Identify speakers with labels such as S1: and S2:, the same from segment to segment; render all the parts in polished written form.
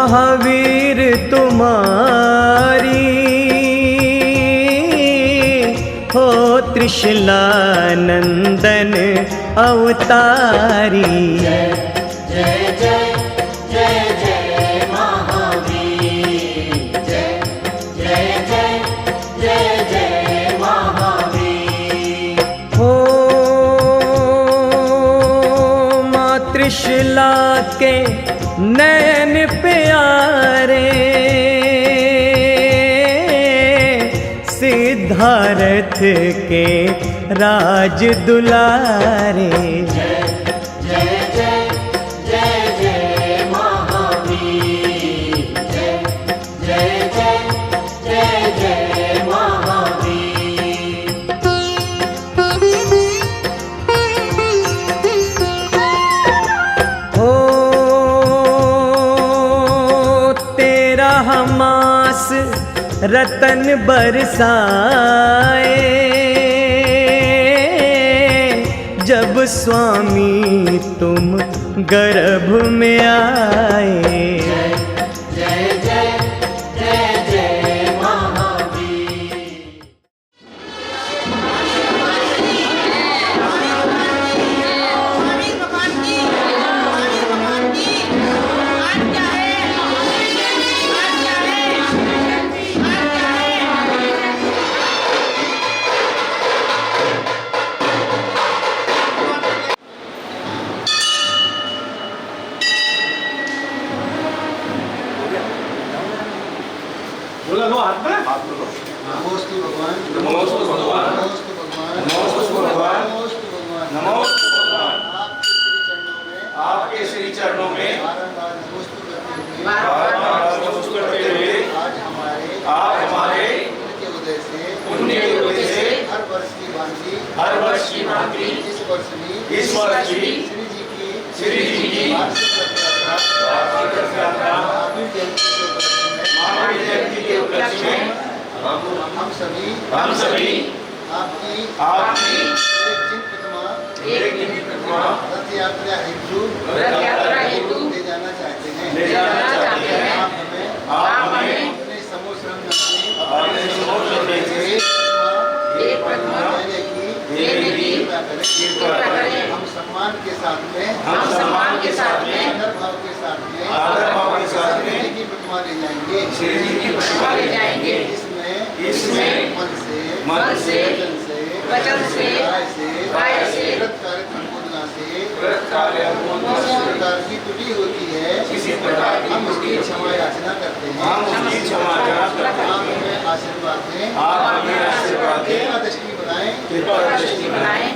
S1: महावीर तुम्हारी हो त्रिशूलानंदन अवतारी।
S2: जय जय जय जय जय महावीर, जय जय जय जय जय महावीर।
S1: हो माँ त्रिशूला के नयन प्यारे, सिद्धार्थ के राज दुलारे।
S2: जय जय जय जय जय महावीर, जय जय जय जय जय महावीर।
S1: हो तेरा हमास रतन बरसाए, जब स्वामी तुम गर्भ में आए।
S2: जय जय जय जय जय महावीर।
S3: बोला लो हाथ में।
S4: नमोस्तु भगवान,
S3: नमोस्तु भगवान,
S4: नमोस्तु भगवान,
S3: नमोस्तु भगवान,
S4: नमोस्तु भगवान,
S3: नमोस्तु भगवान।
S4: आपके श्री चरणों में
S3: आपके श्री चरणों में
S4: बारंबार नमोस्तु करते हुए,
S3: बार-बार नमस्कार करते हुए
S4: आज हमारे पुण्य के उदय से हर वर्ष की भांति इस वर्ष भी श्री जी की वार्षिक रथ यात्रा महावीर जयंती के उपलक्ष्य में हम सभी आपकी एक दिन प्रतिमा रथ यात्रा हेतु ले जाना चाहते हैं। आप हमें अपने समोश्रम में एक प्रतिमा देने की कृपा करें। हम सम्मान के साथ में आदर भाव के साथ में श्री जी की प्रतिमा ले जाएंगे। इसमें मन से वचन से काया से व्रत कार्य अनुमोदना से किसी प्रकार की त्रुटि होती है, हम उसकी क्षमा याचना करते हैं। आप हमें आशीर्वाद दें, कृपा दृष्टि बनाएं।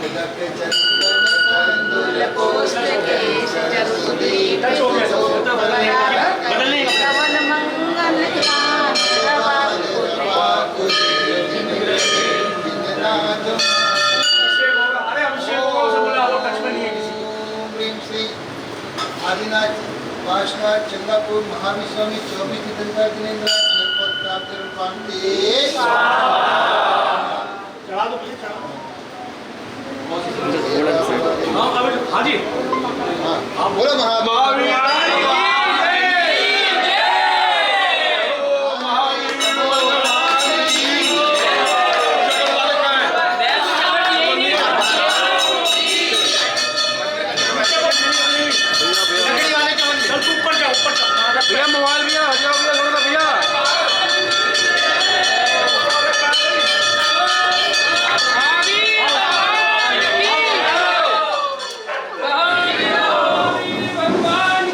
S3: अरे अभिषेक को से बोला वो टच में नहीं है किसी।
S4: श्री आदिनाथ पार्षद चंगापुर महावीर स्वामी 24 दिगंबर दिनेंद्र अनंत प्राप्त रूपांते
S3: चढ़ा दो पीछे चढ़ा दो। हाँ जी
S4: हाँ बोलो महावीर
S3: भैया मोबाइल भैया हटाओ भैया थोड़ा सा भैया। भगवान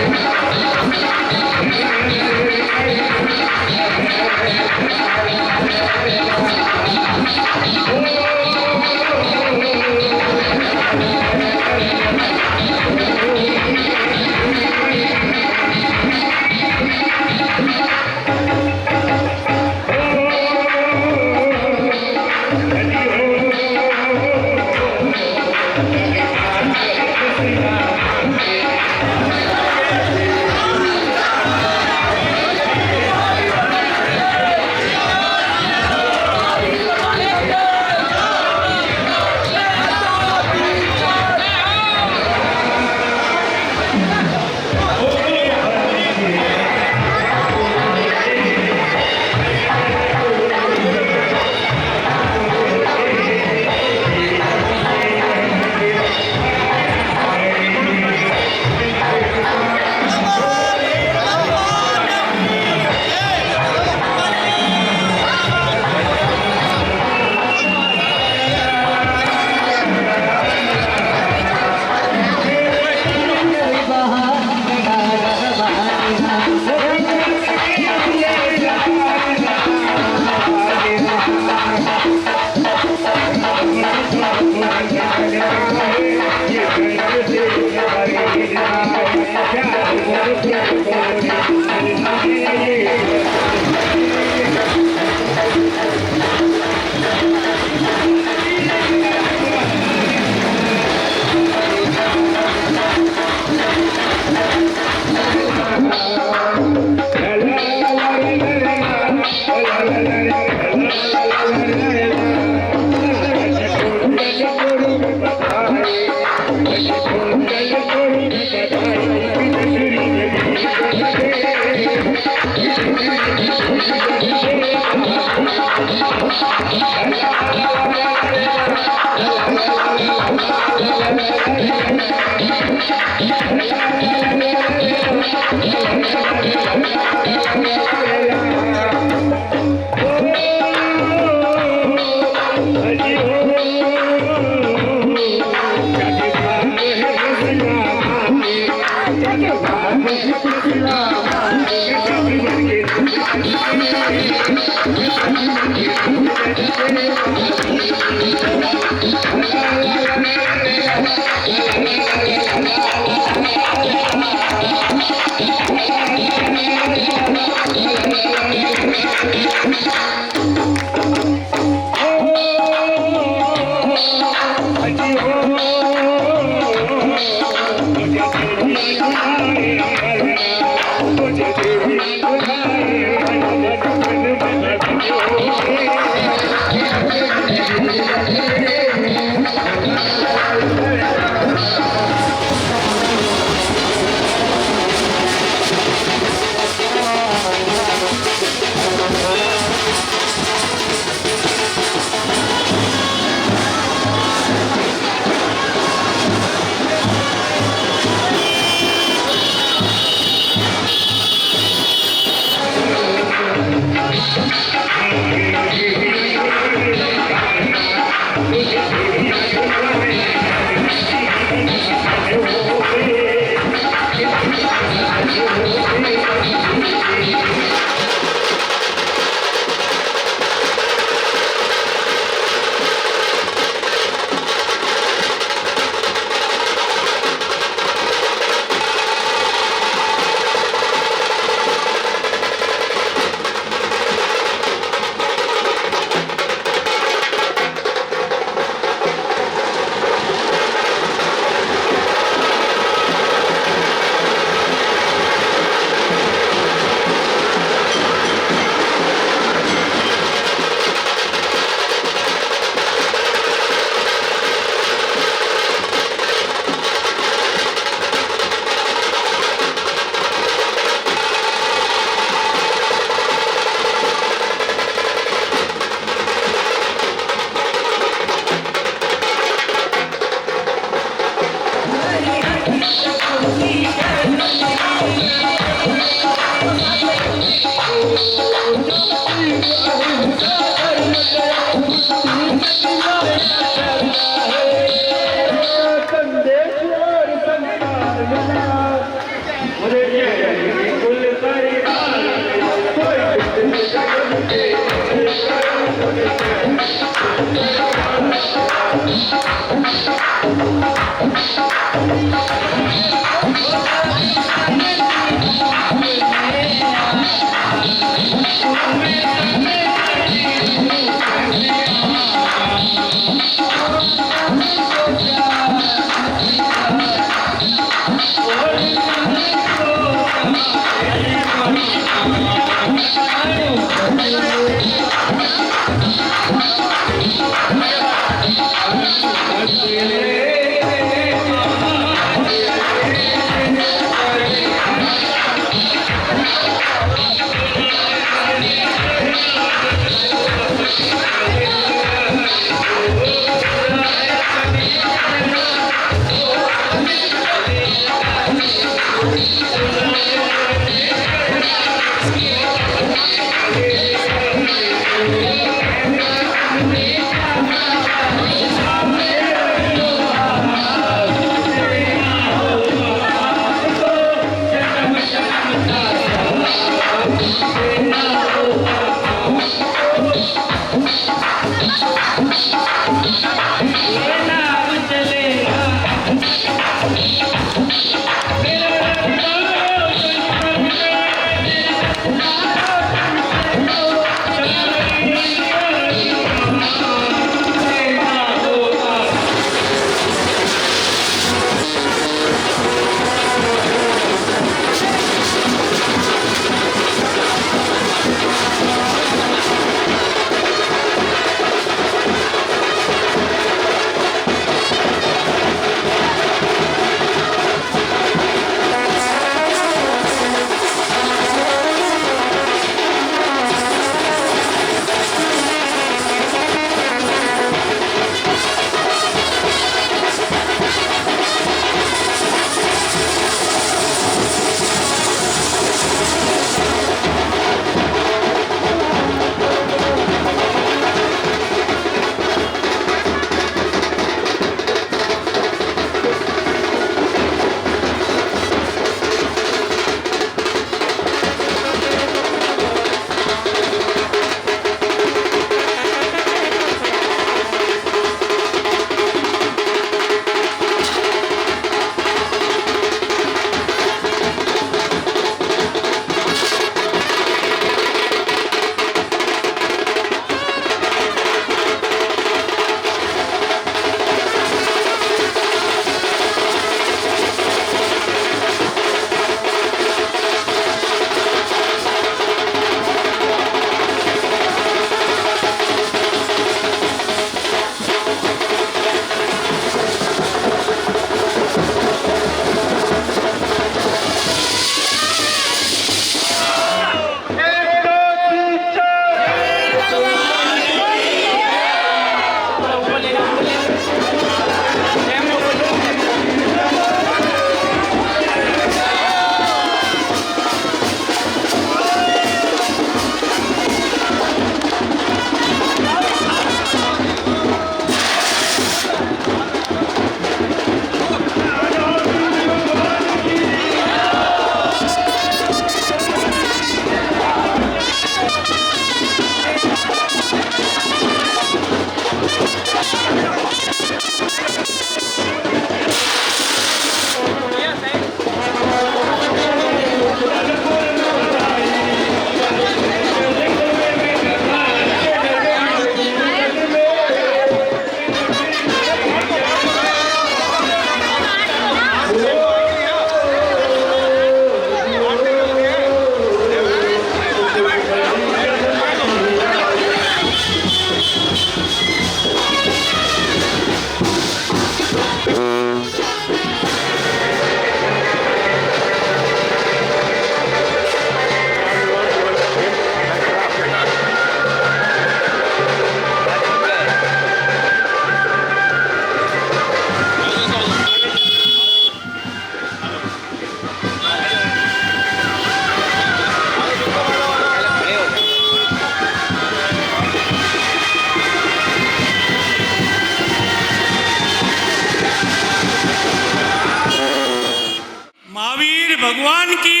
S5: भगवान की,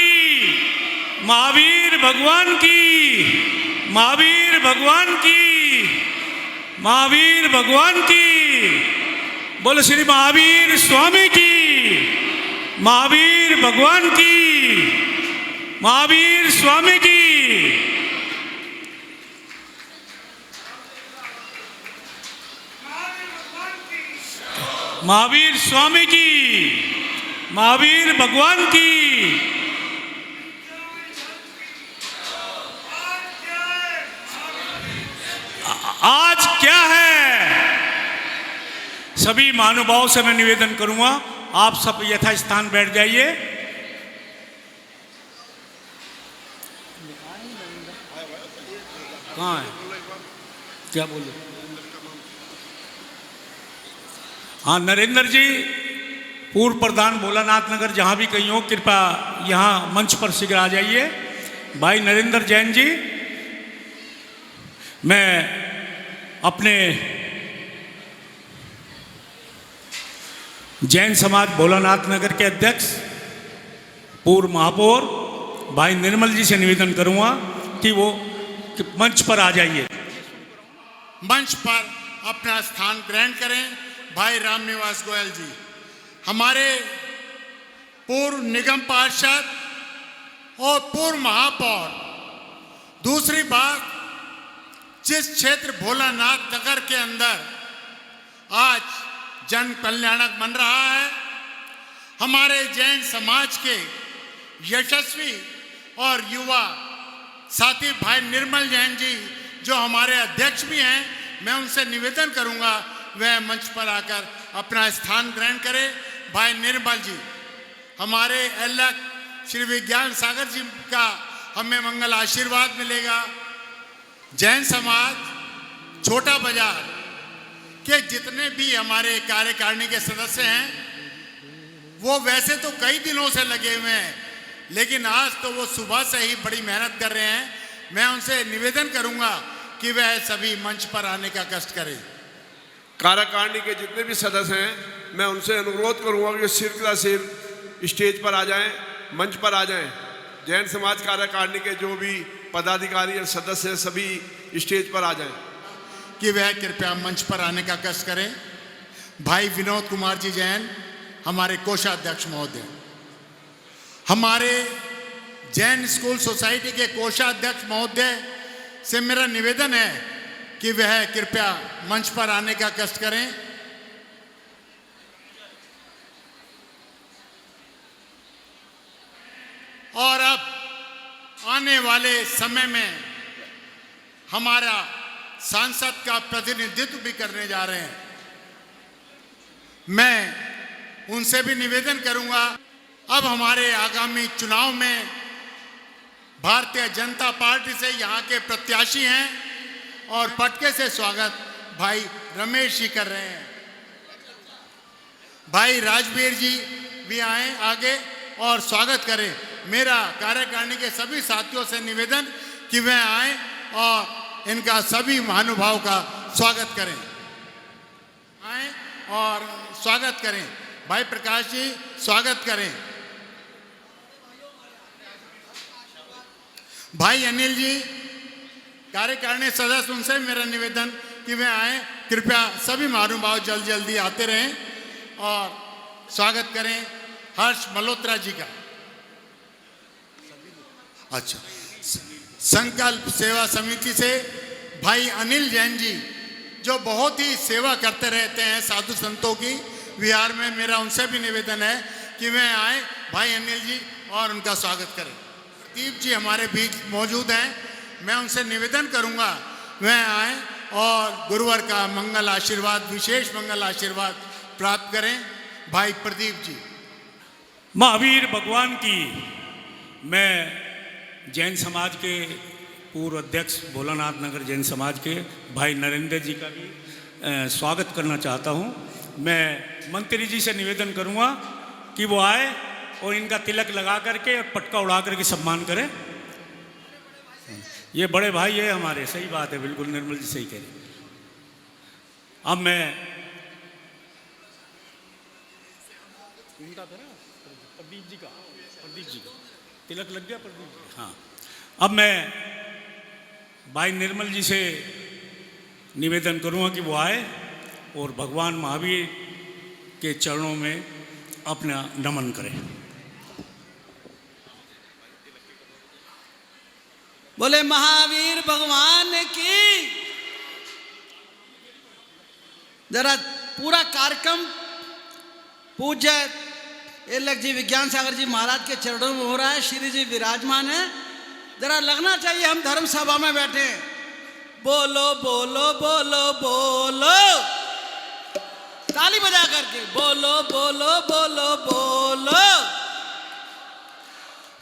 S5: महावीर भगवान की, महावीर भगवान की। महावीर भगवान की। बोलो श्री महावीर स्वामी की। महावीर भगवान की। महावीर स्वामी की। महावीर स्वामी की। महावीर भगवान की। आज क्या है? सभी महानुभावों से मैं निवेदन करूंगा, आप सब यथास्थान बैठ जाइए। कहाँ है? क्या बोले? हाँ, नरेंद्र जी, पूर्व प्रधान भोलानाथ नगर, जहाँ भी कहीं हो कृपया यहाँ मंच पर शीघ्र आ जाइए। भाई नरेंद्र जैन जी, मैं अपने जैन समाज भोलानाथ नगर के अध्यक्ष पूर्व महापौर भाई निर्मल जी से निवेदन करूंगा कि वो मंच पर आ जाइए।
S6: मंच पर अपना स्थान ग्रहण करें। भाई रामनिवास गोयल जी, हमारे पूर्व निगम पार्षद और पूर्व महापौर। दूसरी बात, जिस क्षेत्र भोलानाथ नगर के अंदर आज जन कल्याणक बन रहा है, हमारे जैन समाज के यशस्वी और युवा साथी भाई निर्मल जैन जी, जो हमारे अध्यक्ष भी हैं, मैं उनसे निवेदन करूंगा वह मंच पर आकर अपना स्थान ग्रहण करें। भाई निर्मल जी, हमारे अलग श्री विज्ञान सागर जी का हमें मंगल आशीर्वाद मिलेगा। जैन समाज छोटा बाजार के जितने भी हमारे कार्यकारिणी के सदस्य हैं, वो वैसे तो कई दिनों से लगे हुए हैं, लेकिन आज तो वो सुबह से ही बड़ी मेहनत कर रहे हैं। मैं उनसे निवेदन करूंगा कि वह सभी मंच पर आने का कष्ट करें।
S7: कार्यकारिणी के जितने भी सदस्य हैं, मैं उनसे अनुरोध करूंगा कि सिर स्टेज पर आ जाएं, मंच पर आ जाएं। जैन समाज कार्यकारिणी के जो भी पदाधिकारी और सदस्य हैं, सभी स्टेज पर आ जाएं।
S6: कि वह कृपया मंच पर आने का कष्ट करें। भाई विनोद कुमार जी जैन, हमारे कोषाध्यक्ष महोदय, हमारे जैन स्कूल सोसाइटी के कोषाध्यक्ष महोदय से मेरा निवेदन है कि वह कृपया मंच पर आने का कष्ट करें। और अब आने वाले समय में हमारा सांसद का प्रतिनिधित्व भी करने जा रहे हैं। मैं उनसे भी निवेदन करूंगा, अब हमारे आगामी चुनाव में भारतीय जनता पार्टी से यहाँ के प्रत्याशी हैं और पटके से स्वागत भाई रमेश जी कर रहे हैं। भाई राजवीर जी भी आए आगे और स्वागत करें। मेरा कार्यकारिणी के सभी साथियों से निवेदन कि वह आए और इनका सभी महानुभाव का स्वागत करें। आए और स्वागत करें। भाई प्रकाश जी स्वागत करें। भाई अनिल जी कार्यकारिणी सदस्य, उनसे मेरा निवेदन कि वे आए। कृपया सभी महानुभाव जल्दी आते रहें और स्वागत करें हर्ष मल्होत्रा जी का। अच्छा, संकल्प सेवा समिति से भाई अनिल जैन जी, जो बहुत ही सेवा करते रहते हैं साधु संतों की विहार में, मेरा उनसे भी निवेदन है कि वे आए भाई अनिल जी और उनका स्वागत करें। प्रदीप जी हमारे बीच मौजूद हैं, मैं उनसे निवेदन करूंगा वह आए और गुरुवर का मंगल आशीर्वाद, विशेष मंगल आशीर्वाद प्राप्त करें। भाई प्रदीप जी।
S5: महावीर भगवान की। मैं जैन समाज के पूर्व अध्यक्ष भोलानाथ नगर जैन समाज के भाई नरेंद्र जी का भी स्वागत करना चाहता हूं। मैं मंत्री जी से निवेदन करूंगा कि वो आए और इनका तिलक लगा करके पटका उड़ा करके सम्मान करें। ये बड़े भाई है हमारे, सही बात है, बिल्कुल निर्मल जी सही कह रहे। अब मैं प्रदीप जी का तिलक लग गया, प्रदीप जी। हाँ, अब मैं भाई निर्मल जी से निवेदन करूँगा कि वो आए और भगवान महावीर के चरणों में अपना नमन करें।
S8: बोले महावीर भगवान की। जरा पूरा कार्यक्रम पूज्य एलक जी विज्ञान सागर जी महाराज के चरणों में हो रहा है। श्री जी विराजमान है। जरा लगना चाहिए हम धर्म सभा में बैठे हैं। बोलो बोलो बोलो बोलो, ताली बजा करके बोलो बोलो बोलो बोलो,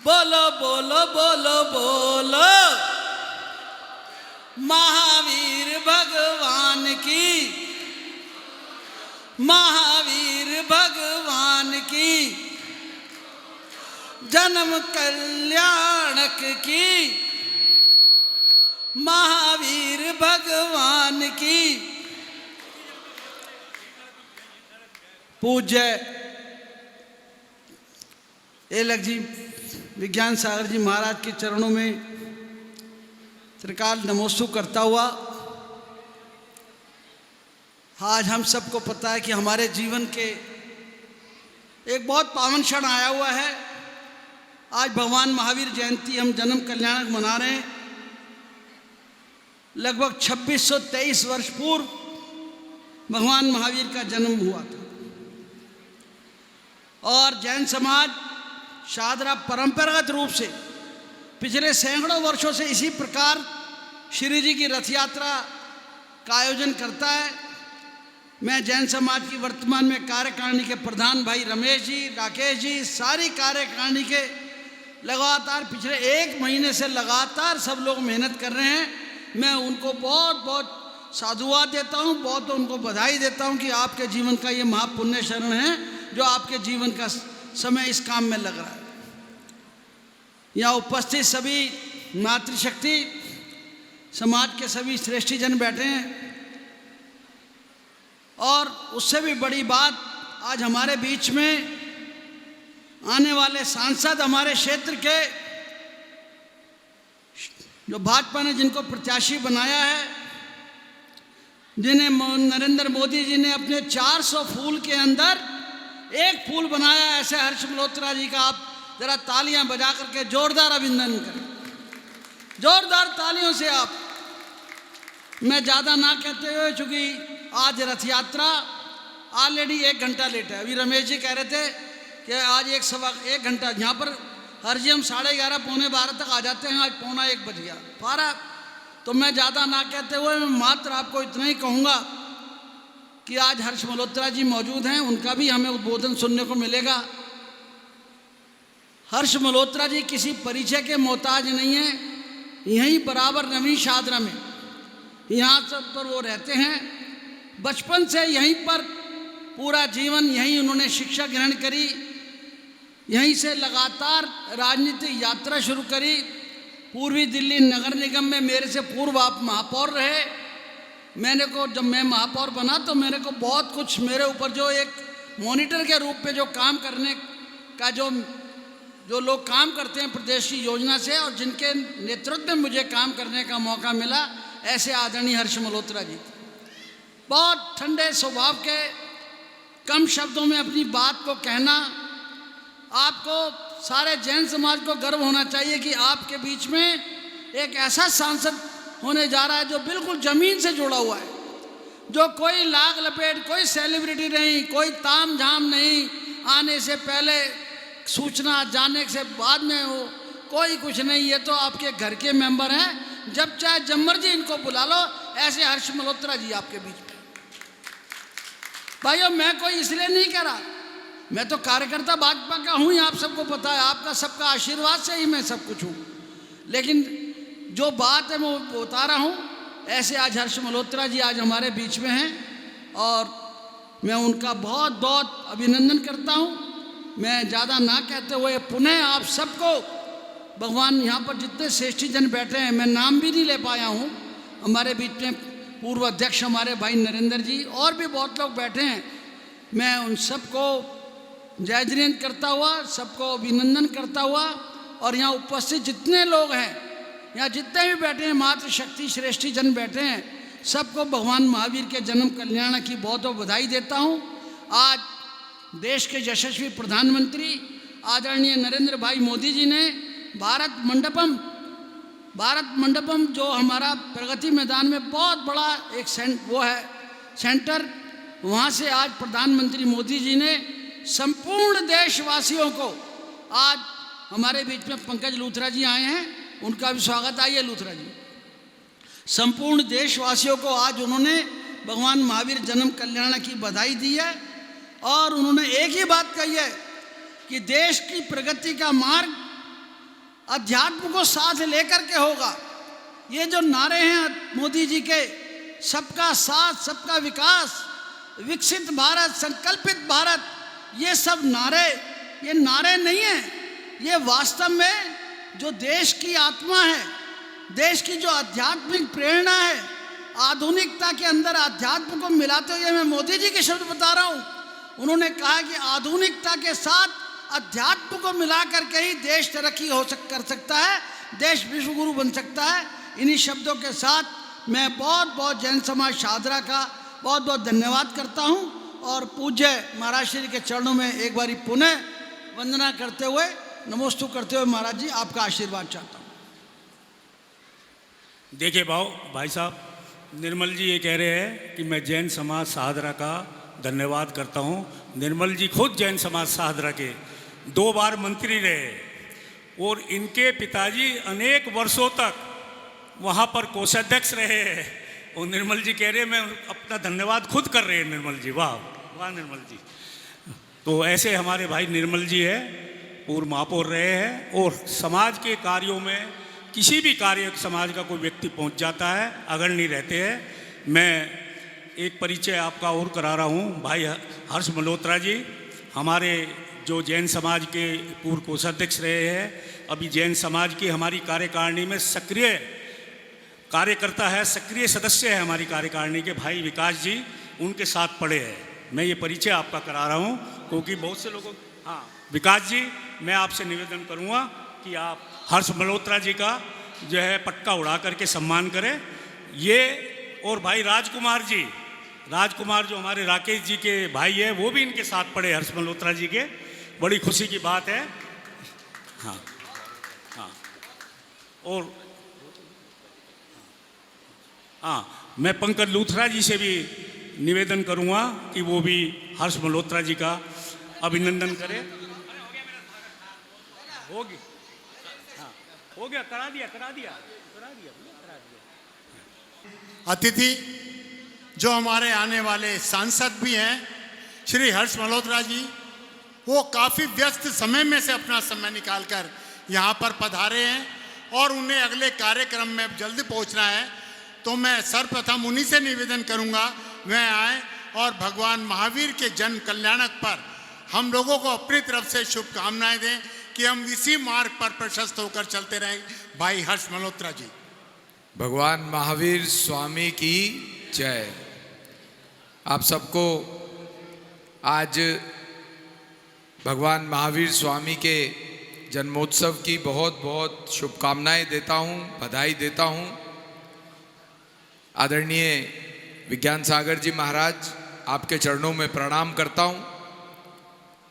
S8: बोलो बोलो बोलो बोलो, महावीर भगवान की, महावीर भगवान की, जन्म कल्याणक की, महावीर भगवान की। पूज्य एलक जी विज्ञान सागर जी महाराज के चरणों में त्रिकाल नमोस्तु करता हुआ, आज हम सबको पता है कि हमारे जीवन के एक बहुत पावन क्षण आया हुआ है। आज भगवान महावीर जयंती हम जन्म कल्याणक मना रहे हैं। लगभग 2623 वर्ष पूर्व भगवान महावीर का जन्म हुआ था और जैन समाज शादरा परंपरागत रूप से पिछले सैकड़ों वर्षों से इसी प्रकार श्री जी की रथ यात्रा का आयोजन करता है। मैं जैन समाज की वर्तमान में कार्यकारिणी के प्रधान भाई रमेश जी, राकेश जी, सारी कार्यकारिणी के लगातार पिछले 1 महीने से लगातार सब लोग मेहनत कर रहे हैं। मैं उनको बहुत बहुत साधुवाद देता हूँ, बहुत उनको बधाई देता हूँ कि आपके जीवन का ये महापुण्य क्षण है जो आपके जीवन का समय इस काम में लग रहा है। यहाँ उपस्थित सभी मातृशक्ति समाज के सभी श्रेष्ठी जन बैठे हैं और उससे भी बड़ी बात, आज हमारे बीच में आने वाले सांसद हमारे क्षेत्र के जो भाजपा ने जिनको प्रत्याशी बनाया है, जिन्हें नरेंद्र मोदी जी ने अपने 400 फूल के अंदर एक फूल बनाया, ऐसे हर्ष मल्होत्रा जी का आप जरा तालियां बजा करके जोरदार अभिनंदन करें, जोरदार तालियों से आप। मैं ज़्यादा ना कहते हुए, चूँकि आज रथ यात्रा ऑलरेडी 1 घंटा लेट है। अभी रमेश जी कह रहे थे कि आज 1 घंटा, यहाँ पर हर जी हम 11:30 पौने 12 तक आ जाते हैं, आज 12:45 बज गया पारा। तो मैं ज़्यादा ना कहते हुए मैं मात्र आपको इतना ही कहूँगा कि आज हर्ष मल्होत्रा जी मौजूद हैं, उनका भी हमें उद्बोधन सुनने को मिलेगा। हर्ष मल्होत्रा जी किसी परिचय के मोहताज नहीं हैं, यहीं बराबर नवीन शादरा में यहाँ सब पर वो रहते हैं। बचपन से यहीं पर पूरा जीवन यहीं उन्होंने शिक्षा ग्रहण करी, यहीं से लगातार राजनीतिक यात्रा शुरू करी। पूर्वी दिल्ली नगर निगम में मेरे से पूर्व आप महापौर रहे। जब मैं महापौर बना तो मेरे को बहुत कुछ, मेरे ऊपर जो एक मॉनिटर के रूप में जो काम करने का जो लोग काम करते हैं प्रदेश की योजना से, और जिनके नेतृत्व में मुझे काम करने का मौका मिला, ऐसे आदरणीय हर्ष मल्होत्रा जी बहुत ठंडे स्वभाव के, कम शब्दों में अपनी बात को कहना। आपको सारे जैन समाज को गर्व होना चाहिए कि आपके बीच में एक ऐसा सांसद होने जा रहा है जो बिल्कुल ज़मीन से जुड़ा हुआ है, जो कोई लाग लपेट, कोई सेलिब्रिटी नहीं, कोई ताम झाम नहीं, आने से पहले सूचना, जाने से बाद में हो, कोई कुछ नहीं। ये तो आपके घर के मेंबर हैं, जब चाहे जब मर्जी इनको बुला लो। ऐसे हर्ष मल्होत्रा जी आपके बीच में। भाइयों, मैं कोई इसलिए नहीं कह रहा, मैं तो कार्यकर्ता भाजपा का हूँ, आप सबको पता है, आपका सबका आशीर्वाद से ही मैं सब कुछ हूँ। लेकिन जो बात है मैं वो बता रहा हूँ। ऐसे आज हर्ष मल्होत्रा जी आज हमारे बीच में हैं और मैं उनका बहुत बहुत अभिनंदन करता हूँ। मैं ज़्यादा ना कहते हुए पुनः आप सबको, भगवान यहाँ पर जितने श्रेष्ठी जन बैठे हैं, मैं नाम भी नहीं ले पाया हूँ, हमारे बीच में पूर्व अध्यक्ष हमारे भाई नरेंद्र जी और भी बहुत लोग बैठे हैं, मैं उन सबको जय जयंत करता हुआ, सबको अभिनंदन करता हुआ, और यहाँ उपस्थित जितने लोग हैं, यहाँ जितने भी बैठे हैं, मातृशक्ति श्रेष्ठी जन बैठे हैं, सबको भगवान महावीर के जन्म कल्याण की बहुत बहुत बधाई देता हूँ। आज देश के यशस्वी प्रधानमंत्री आदरणीय नरेंद्र भाई मोदी जी ने भारत मंडपम जो हमारा प्रगति मैदान में बहुत बड़ा एक सेंटर, वहाँ से आज प्रधानमंत्री मोदी जी ने संपूर्ण देशवासियों को, आज हमारे बीच में पंकज लूथरा जी आए हैं, उनका भी स्वागत। आइए लूथरा जी। संपूर्ण देशवासियों को आज उन्होंने भगवान महावीर जन्म कल्याण की बधाई दी है और उन्होंने एक ही बात कही है कि देश की प्रगति का मार्ग अध्यात्म को साथ लेकर के होगा। ये जो नारे हैं मोदी जी के, सबका साथ, सबका विकास, विकसित भारत, संकल्पित भारत, ये सब नारे, ये नारे नहीं हैं, ये वास्तव में जो देश की आत्मा है, देश की जो आध्यात्मिक प्रेरणा है, आधुनिकता के अंदर अध्यात्म को मिलाते हुए मैं मोदी जी के शब्द बता रहा हूँ। उन्होंने कहा कि आधुनिकता के साथ अध्यात्म को मिला करके ही देश तरक्की कर सकता है, देश विश्वगुरु बन सकता है। इन्हीं शब्दों के साथ मैं बहुत बहुत जैन समाज शाहदरा का बहुत बहुत धन्यवाद करता हूँ और पूज्य महाराज श्री के चरणों में एक बारी पुनः वंदना करते हुए, नमोस्तु करते हुए महाराज जी आपका आशीर्वाद चाहता हूँ।
S5: देखिए भाई साहब, निर्मल जी ये कह रहे हैं कि मैं जैन समाज शाहदरा का धन्यवाद करता हूँ। निर्मल जी खुद जैन समाज शाहदरा के 2 बार मंत्री रहे और इनके पिताजी अनेक वर्षों तक वहाँ पर कोषाध्यक्ष रहे हैं और निर्मल जी कह रहे हैं मैं अपना धन्यवाद खुद कर रहे हैं। निर्मल जी, वाह वाह निर्मल जी। तो ऐसे हमारे भाई निर्मल जी है, पूर्व महापौर रहे हैं और समाज के कार्यों में किसी भी कार्य समाज का कोई व्यक्ति पहुंच जाता है, अग्रणी रहते हैं। मैं एक परिचय आपका और करा रहा हूं, भाई हर्ष मल्होत्रा जी हमारे जो जैन समाज के पूर्व कोषाध्यक्ष रहे हैं, अभी जैन समाज की हमारी कार्यकारिणी में सक्रिय कार्यकर्ता है, सक्रिय सदस्य है हमारी कार्यकारिणी के भाई विकास जी, उनके साथ पड़े हैं। मैं ये परिचय आपका करा रहा हूँ क्योंकि बहुत से लोगों, हाँ विकास जी, मैं आपसे निवेदन करूँगा कि आप हर्ष मल्होत्रा जी का जो है पटका उड़ा करके सम्मान करें। ये और भाई राजकुमार जी, राजकुमार जो हमारे राकेश जी के भाई है, वो भी इनके साथ पड़े हर्ष मल्होत्रा जी के, बड़ी खुशी की बात है। हाँ हाँ, और हाँ मैं पंकज लूथरा जी से भी निवेदन करूँगा कि वो भी हर्ष मल्होत्रा जी का अभिनंदन करें। होगी, हाँ हो गया, करा दिया।
S6: अतिथि जो हमारे आने वाले सांसद भी हैं श्री हर्ष मल्होत्रा जी, वो काफ़ी व्यस्त समय में से अपना समय निकालकर यहाँ पर पधारे हैं और उन्हें अगले कार्यक्रम में जल्दी पहुँचना है। तो मैं सर्वप्रथम उन्हीं से निवेदन करूँगा वह आए और भगवान महावीर के जन्म कल्याणक पर हम लोगों को अपनी तरफ से शुभकामनाएं दें कि हम इसी मार्ग पर प्रशस्त होकर चलते रहें। भाई हर्ष मल्होत्रा जी।
S9: भगवान महावीर स्वामी की जय। आप सबको आज भगवान महावीर स्वामी के जन्मोत्सव की बहुत बहुत शुभकामनाएं देता हूं, बधाई देता हूं। आदरणीय विज्ञान सागर जी महाराज, आपके चरणों में प्रणाम करता हूं।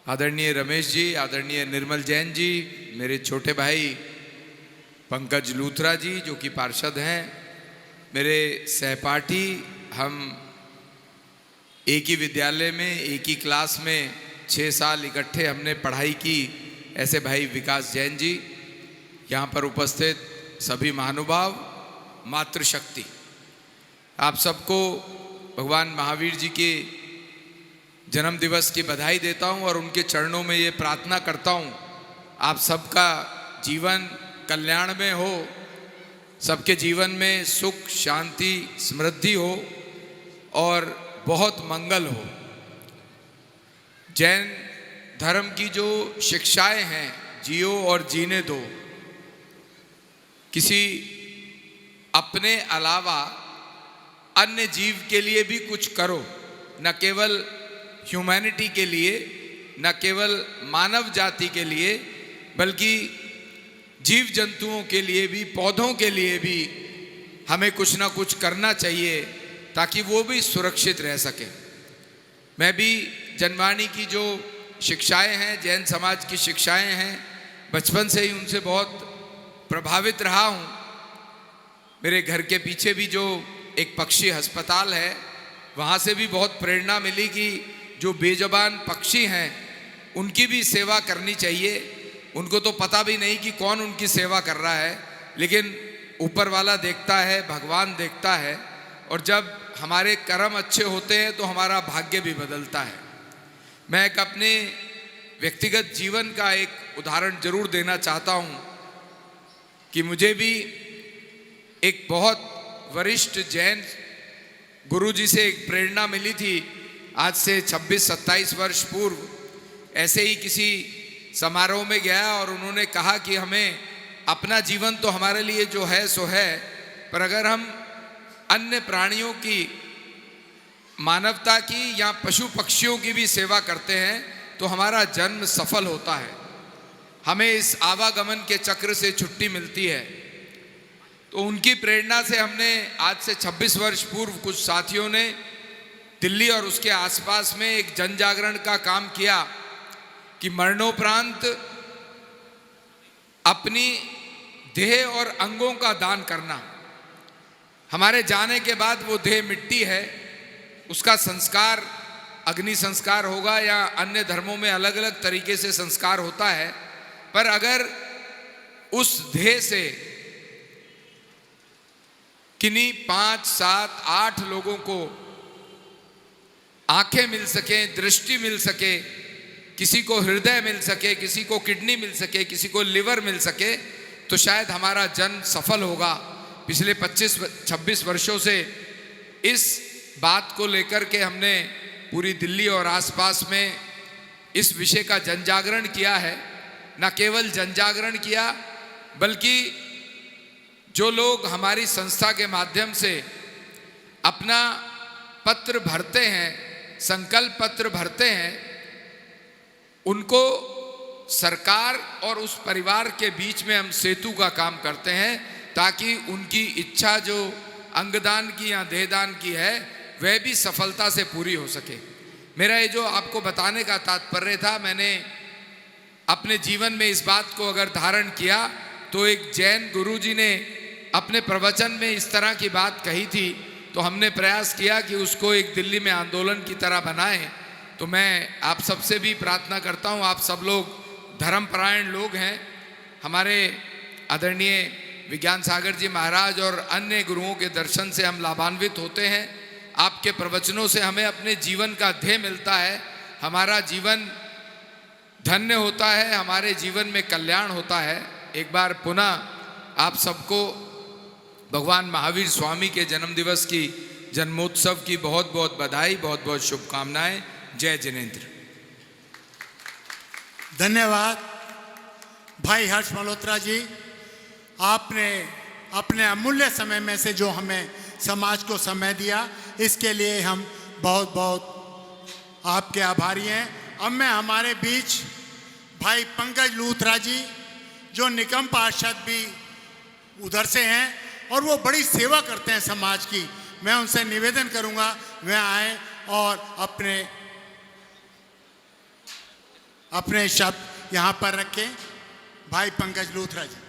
S9: आदरणीय रमेश जी, आदरणीय निर्मल जैन जी, मेरे छोटे भाई पंकज लूथरा जी जो कि पार्षद हैं, मेरे सहपाठी, हम एक ही विद्यालय में एक ही क्लास में 6 साल इकट्ठे हमने पढ़ाई की, ऐसे भाई विकास जैन जी, यहाँ पर उपस्थित सभी महानुभाव, मातृशक्ति, आप सबको भगवान महावीर जी के जन्म दिवस की बधाई देता हूँ और उनके चरणों में ये प्रार्थना करता हूँ आप सबका जीवन कल्याण में हो, सबके जीवन में सुख शांति समृद्धि हो और बहुत मंगल हो। जैन धर्म की जो शिक्षाएं हैं, जियो और जीने दो, किसी अपने अलावा अन्य जीव के लिए भी कुछ करो, न केवल ह्यूमैनिटी के लिए, न केवल मानव जाति के लिए, बल्कि जीव जंतुओं के लिए भी, पौधों के लिए भी हमें कुछ ना कुछ करना चाहिए। ताकि वो भी सुरक्षित रह सके। मैं भी जनवाणी की जो शिक्षाएं हैं, जैन समाज की शिक्षाएं हैं, बचपन से ही उनसे बहुत प्रभावित रहा हूँ। मेरे घर के पीछे भी जो एक पक्षी अस्पताल है, वहाँ से भी बहुत प्रेरणा मिली कि जो बेजुबान पक्षी हैं उनकी भी सेवा करनी चाहिए। उनको तो पता भी नहीं कि कौन उनकी सेवा कर रहा है, लेकिन ऊपर वाला देखता है, भगवान देखता है, और जब हमारे कर्म अच्छे होते हैं तो हमारा भाग्य भी बदलता है। मैं एक अपने व्यक्तिगत जीवन का एक उदाहरण जरूर देना चाहता हूँ कि मुझे भी एक बहुत वरिष्ठ जैन गुरुजी से एक प्रेरणा मिली थी। आज से 26-27 वर्ष पूर्व ऐसे ही किसी समारोह में गया और उन्होंने कहा कि हमें अपना जीवन तो हमारे लिए जो है सो है, पर अगर हम अन्य प्राणियों की, मानवता की या पशु पक्षियों की भी सेवा करते हैं तो हमारा जन्म सफल होता है, हमें इस आवागमन के चक्र से छुट्टी मिलती है। तो उनकी प्रेरणा से हमने आज से 26 वर्ष पूर्व कुछ साथियों ने दिल्ली और उसके आसपास में एक जन जागरण का काम किया कि मरणोपरांत अपनी देह और अंगों का दान करना। हमारे जाने के बाद वो देह मिट्टी है, उसका संस्कार अग्नि संस्कार होगा या अन्य धर्मों में अलग अलग तरीके से संस्कार होता है, पर अगर उस देह से किन्हीं 5, 7, 8 लोगों को आंखें मिल सके, दृष्टि मिल सके, किसी को हृदय मिल सके, किसी को किडनी मिल सके, किसी को लिवर मिल सके, तो शायद हमारा जन्म सफल होगा। पिछले 25-26 वर्षों से इस बात को लेकर के हमने पूरी दिल्ली और आसपास में इस विषय का जनजागरण किया है। न केवल जनजागरण किया, बल्कि जो लोग हमारी संस्था के माध्यम से अपना पत्र भरते हैं, संकल्प पत्र भरते हैं, उनको सरकार और उस परिवार के बीच में हम सेतु का काम करते हैं, ताकि उनकी इच्छा जो अंगदान की या देहदान की है वह भी सफलता से पूरी हो सके। मेरा ये जो आपको बताने का तात्पर्य था, मैंने अपने जीवन में इस बात को अगर धारण किया तो एक जैन गुरुजी ने अपने प्रवचन में इस तरह की बात कही थी, तो हमने प्रयास किया कि उसको एक दिल्ली में आंदोलन की तरह बनाएं। तो मैं आप सबसे भी प्रार्थना करता हूं, आप सब लोग धर्मपरायण लोग हैं, हमारे आदरणीय विज्ञान सागर जी महाराज और अन्य गुरुओं के दर्शन से हम लाभान्वित होते हैं। आपके प्रवचनों से हमें अपने जीवन का ध्येय मिलता है, हमारा जीवन धन्य होता है, हमारे जीवन में कल्याण होता है। एक बार पुनः आप सबको भगवान महावीर स्वामी के जन्म दिवस की, जन्मोत्सव की बहुत बहुत बधाई, बहुत बहुत शुभकामनाएं। जय जिनेंद्र।
S6: धन्यवाद भाई हर्ष मल्होत्रा जी, आपने अपने अमूल्य समय में से जो हमें समाज को समय दिया, इसके लिए हम बहुत बहुत आपके आभारी हैं। अब मैं हमारे बीच भाई पंकज लूथरा जी, जो निगम पार्षद भी उधर से हैं और वो बड़ी सेवा करते हैं समाज की, मैं उनसे निवेदन करूंगा वे आए और अपने शब्द यहाँ पर रखें। भाई पंकज लूथरा जी।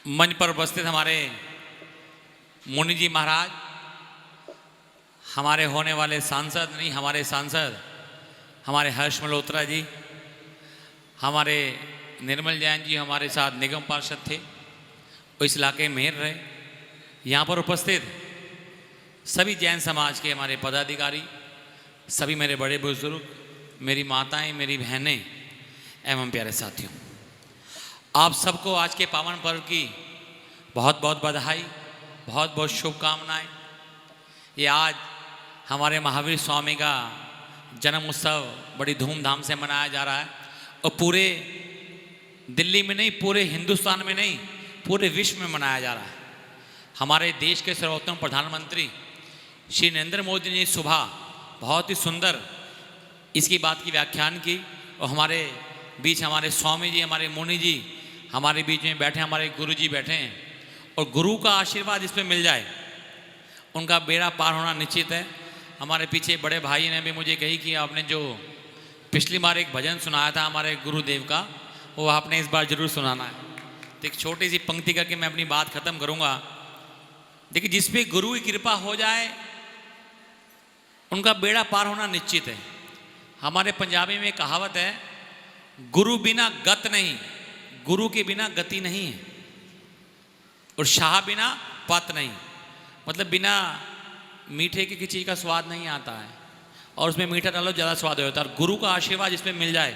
S10: मंच पर उपस्थित हमारे मुनि जी महाराज, हमारे होने वाले सांसद नहीं, हमारे सांसद हमारे हर्ष मल्होत्रा जी, हमारे निर्मल जैन जी हमारे साथ निगम पार्षद थे, वो इस इलाके में रहे। यहाँ पर उपस्थित सभी जैन समाज के हमारे पदाधिकारी, सभी मेरे बड़े बुजुर्ग, मेरी माताएं, मेरी बहनें एवं प्यारे साथियों, आप सबको आज के पावन पर्व की बहुत बहुत बधाई, बहुत बहुत शुभकामनाएं। ये आज हमारे महावीर स्वामी का जन्म उत्सव बड़ी धूमधाम से मनाया जा रहा है, और पूरे दिल्ली में नहीं, पूरे हिंदुस्तान में नहीं, पूरे विश्व में मनाया जा रहा है। हमारे देश के सर्वोत्तम प्रधानमंत्री श्री नरेंद्र मोदी ने सुबह बहुत ही सुंदर इसकी बात की व्याख्यान की, और हमारे बीच हमारे स्वामी जी, हमारे मुनि जी, हमारे बीच में बैठे हमारे गुरु जी बैठे हैं और गुरु का आशीर्वाद इस पर मिल जाए, उनका बेड़ा पार होना निश्चित है। हमारे पीछे बड़े भाई ने भी मुझे कही कि आपने जो पिछली बार एक भजन सुनाया था हमारे गुरुदेव का, वो आपने इस बार ज़रूर सुनाना है। तो एक छोटी सी पंक्ति करके मैं अपनी बात ख़त्म करूँगा। देखिए, जिस पे गुरु की कृपा हो जाए उनका बेड़ा पार होना निश्चित है। हमारे पंजाबी में एक कहावत है, गुरु बिना गत नहीं, गुरु के बिना गति नहीं है, और शाह बिना पत नहीं, मतलब बिना मीठे की चीज़ का स्वाद नहीं आता है, और उसमें मीठा डालो ज़्यादा स्वाद हो जाता है। और गुरु का आशीर्वाद जिसमें मिल जाए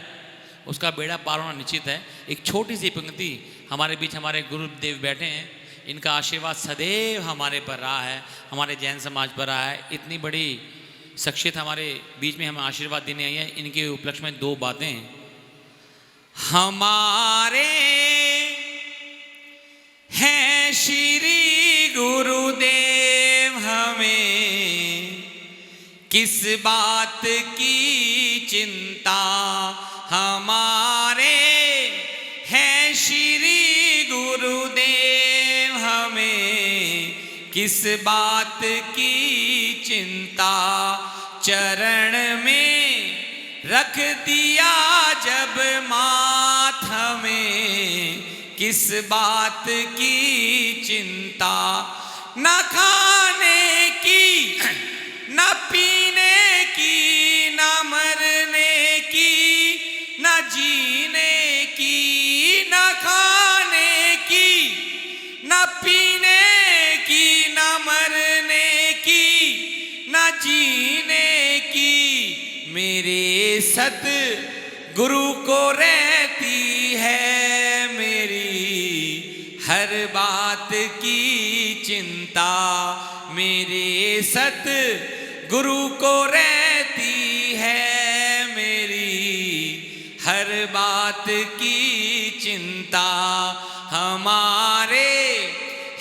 S10: उसका बेड़ा पार होना निश्चित है। एक छोटी सी पंक्ति, हमारे बीच हमारे गुरुदेव बैठे हैं, इनका आशीर्वाद सदैव हमारे पर रहा है, हमारे जैन समाज पर रहा है। इतनी बड़ी शख्सियत हमारे बीच में हमें आशीर्वाद देने आई है। इनके उपलक्ष्य में दो बातें, हमारे हैं श्री गुरुदेव, हमें किस बात की चिंता, हमारे हैं श्री गुरुदेव, हमें किस बात की चिंता, चरण में रख दिया जब माथ, हमें किस बात की चिंता, न खाने की न पीने की न मरने की न जीने की, न खाने की न पीने की न मरने की न जीने की, मेरे सत गुरु को रहती है मेरी हर बात की चिंता, मेरे सत गुरु को रहती है मेरी हर बात की चिंता, हमारे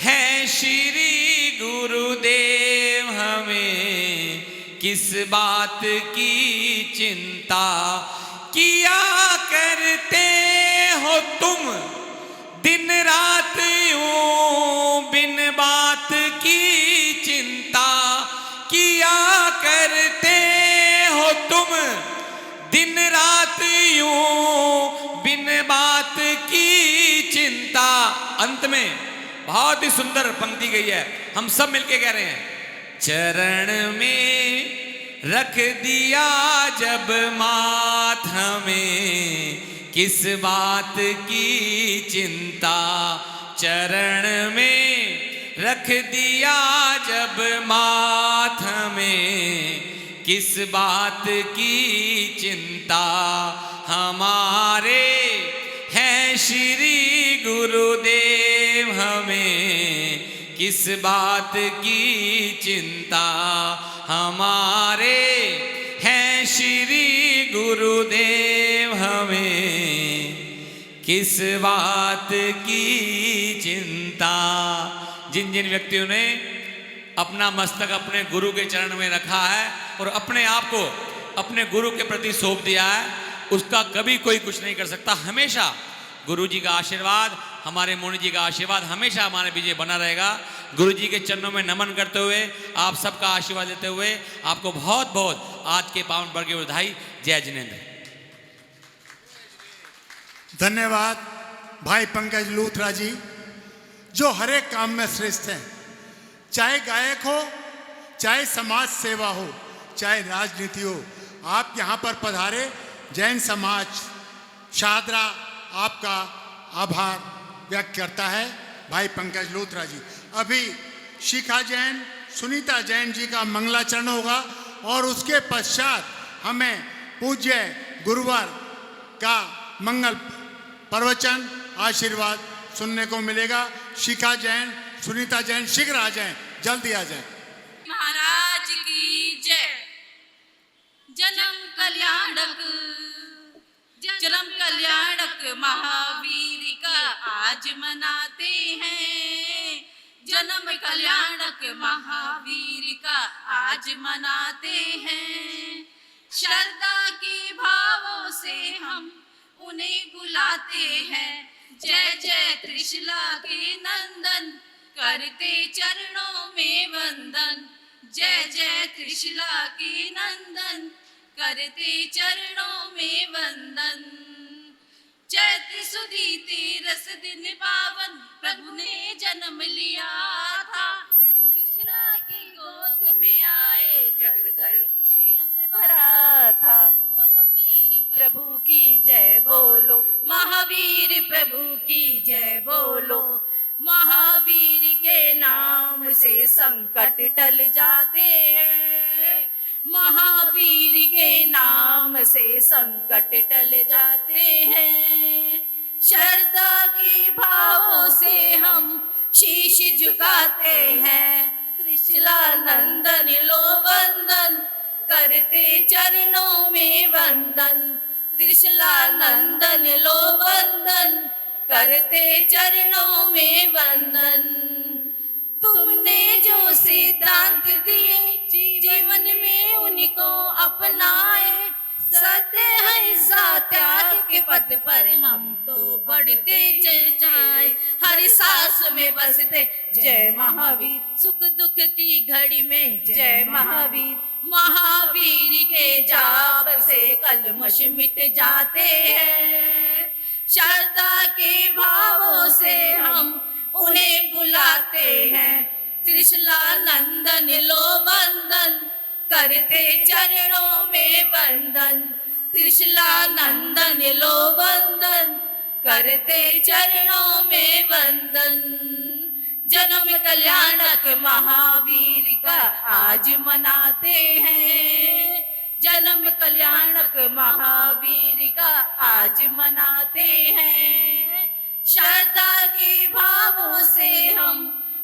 S10: हैं श्री गुरुदेव, हमें किस बात की चिंता, किया करते हो तुम दिन रात यूं बिन बात की चिंता, किया करते हो तुम दिन रात यूं बिन बात की चिंता। अंत में बहुत ही सुंदर पंक्ति गई है, हम सब मिलके कह रहे हैं, चरण में रख दिया जब माथ, हमें किस बात की चिंता, चरण में रख दिया जब माथ, हमें किस बात की चिंता, हमारे हैं श्री गुरुदेव, हमें किस बात की चिंता, हमारे हैं श्री गुरुदेव, हमें किस बात की चिंता। जिन जिन व्यक्तियों ने अपना मस्तक अपने गुरु के चरण में रखा है और अपने आप को अपने गुरु के प्रति सौंप दिया है, उसका कभी कोई कुछ नहीं कर सकता। हमेशा गुरु जी का आशीर्वाद, हमारे मुनि जी का आशीर्वाद हमेशा हमारे पीछे बना रहेगा। गुरु जी के चरणों में नमन करते हुए, आप सबका आशीर्वाद देते हुए, आपको बहुत बहुत आज के पावन पर्व की बधाई। जय जिनेंद्र।
S6: धन्यवाद भाई पंकज लूथरा जी, जो हर एक काम में श्रेष्ठ हैं, चाहे गायक हो, चाहे समाज सेवा हो, चाहे राजनीति हो। आप यहाँ पर पधारे, जैन समाज शाहदरा आपका आभार व्यक्त करता है भाई पंकज लूथरा जी। अभी शिखा जैन, सुनीता जैन जी का मंगलाचरण होगा और उसके पश्चात हमें पूज्य गुरुवर का मंगल प्रवचन आशीर्वाद सुनने को मिलेगा। शिखा जैन, सुनीता जैन शीघ्र आ जाएं, जल्दी आ जाएं।
S2: महाराज की जय। जन्म कल्याणक, जन्म कल्याणक महावीर का आज मनाते हैं, जन्म कल्याणक महावीर का आज मनाते हैं। श्रद्धा के भावों से हम
S11: उन्हें बुलाते हैं। जय जय त्रिशला के नंदन, करते चरणों में वंदन। जय जय त्रिशला के नंदन, करते चरणों में वंदन। चैत्र सुदीते रस दिन पावन, प्रभु ने जन्म लिया था। त्रिशला की गोद में आए, जग घर खुशियों से भरा था। बोलो वीर प्रभु की जय बोलो, महावीर प्रभु की जय बोलो। महावीर के नाम से संकट टल जाते हैं। महावीर के नाम से संकट टल जाते हैं। श्रद्धा के भावों से हम शीश झुकाते हैं। त्रिशला नंदन लो वंदन, करते चरणों में वंदन। त्रिशला नंदन लो वंदन, करते चरणों में वंदन। तुमने जो सिद्धांत दिए, जीवन में उनको अपनाए। सत्य अहिंसा त्याग के पथ पर हम तो बढ़ते जाए। हर सांस में बसते जय महावीर, सुख दुख की घड़ी में जय महावीर। महावीर के जाप से कलमश मिट जाते हैं। श्रद्धा के भावों से हम उन्हें बुलाते हैं। त्रिशला नंदन लो वंदन, करते चरणों में वंदन। त्रिशला नंदन लो वंदन, करते चरणों में वंदन। जन्म कल्याणक महावीर का आज मनाते हैं। जन्म कल्याणक महावीर का आज मनाते हैं। श्रद्धा के भावों से हम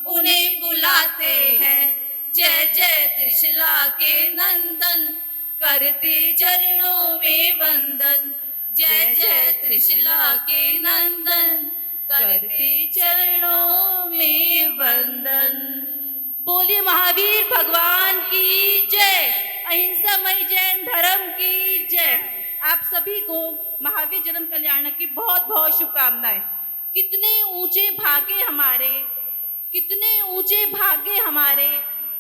S11: उन्हें बुलाते हैं। जय जय त्रिशला के नंदन, करते चरणों में वंदन। जय जय त्रिशला के नंदन, करते चरणों में वंदन। बोलिए महावीर भगवान की जय। अहिंसामय जैन धर्म की जय। आप सभी को महावीर जन्म कल्याण की बहुत बहुत शुभकामनाएं। कितने ऊंचे भाग्य हमारे, कितने ऊंचे भाग्य हमारे।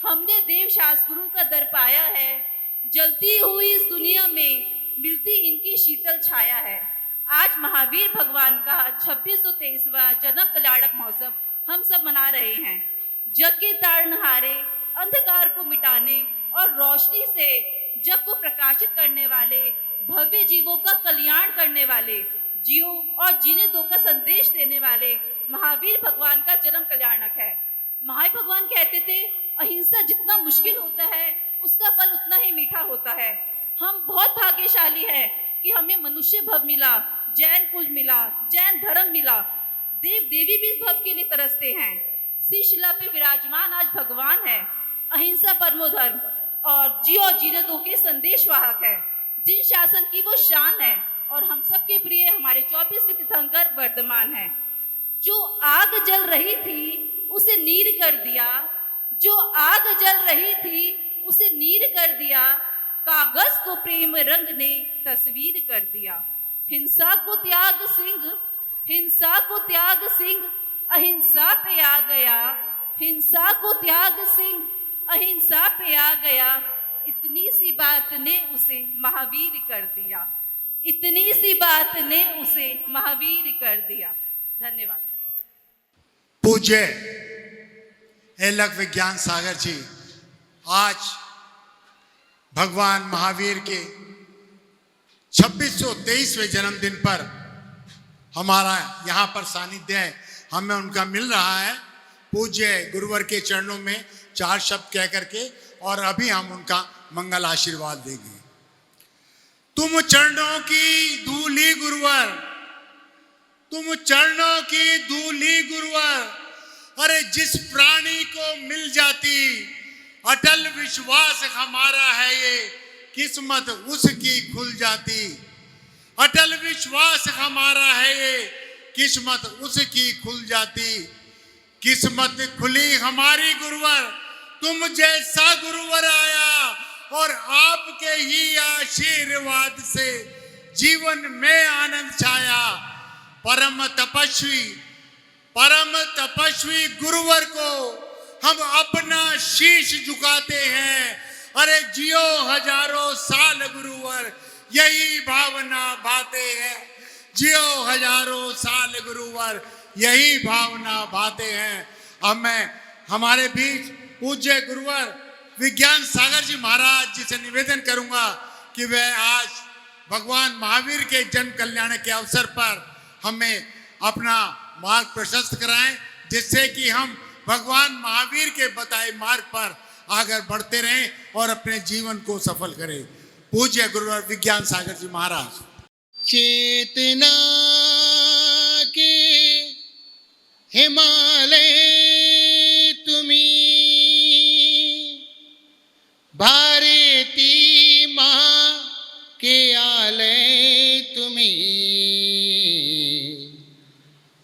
S11: हमने देव शास्त्र गुरु का दर पाया है। जलती हुई इस दुनिया में मिलती इनकी शीतल छाया है। आज महावीर भगवान का 2623वां जन्म कल्याणक महोत्सव हम सब मना रहे हैं। जग के ताड़नहारे, अंधकार को मिटाने और रोशनी से जग को प्रकाशित करने वाले, भव्य जीवों का कल्याण करने वाले, जियो और जीने दो का संदेश देने वाले महावीर भगवान का जन्म कल्याणक है। महावीर भगवान कहते थे, अहिंसा जितना मुश्किल होता है उसका फल उतना ही मीठा होता है। हम बहुत भाग्यशाली हैं कि हमें मनुष्य भव मिला, जैन कुल मिला, जैन धर्म मिला। देव देवी भी इस भव के लिए तरसते हैं। शिला पे विराजमान आज भगवान है। अहिंसा परमो धर्म और जियो जीने दो के संदेशवाहक है। जिन शासन की वो शान है और हम सबके प्रिय हमारे 24वें तीर्थंकर वर्धमान है। जो आग जल रही थी उसे नीर कर दिया, जो आग जल रही थी उसे नीर कर दिया। कागज को प्रेम रंग ने तस्वीर कर दिया। हिंसा को त्याग सिंह, हिंसा को त्याग सिंह, अहिंसा पे आ गया। हिंसा को त्याग सिंह, अहिंसा पे आ गया। इतनी सी बात ने उसे महावीर कर दिया। इतनी सी बात ने उसे महावीर कर दिया। धन्यवाद।
S6: पूज्य एलक विज्ञान सागर जी आज भगवान महावीर के 2623वें जन्मदिन पर हमारा यहाँ पर सानिध्य है, हमें उनका मिल रहा है। पूज्य गुरुवर के चरणों में 4 शब्द कह करके और अभी हम उनका मंगल आशीर्वाद देंगे। तुम चरणों की धूली गुरुवर, तुम चरणों की धूली गुरुवर। अरे जिस प्राणी को मिल जाती अटल विश्वास हमारा है, ये किस्मत उसकी खुल जाती। अटल विश्वास हमारा है, ये किस्मत उसकी खुल जाती। किस्मत खुली हमारी गुरुवर, तुम जैसा गुरुवर आया और आपके ही आशीर्वाद से जीवन में आनंद छाया। परम तपस्वी गुरुवर को हम अपना शीश झुकाते हैं। अरे जियो हजारों साल गुरुवर, यही भावना बातें हैं। जियो हजारों साल गुरुवर, यही भावना बातें हैं। अब मैं हमारे बीच पूज्य गुरुवर विज्ञान सागर जी महाराज जी से निवेदन करूंगा कि वह आज भगवान महावीर के जन्म कल्याण के अवसर पर हमें अपना मार्ग प्रशस्त कराएं, जिससे कि हम भगवान महावीर के बताए मार्ग पर आगे बढ़ते रहें और अपने जीवन को सफल करें। पूज्य गुरुवर विज्ञान सागर जी महाराज।
S4: चेतना के हिमालय तुम्ही, भारती माँ के आलय तुम्ही।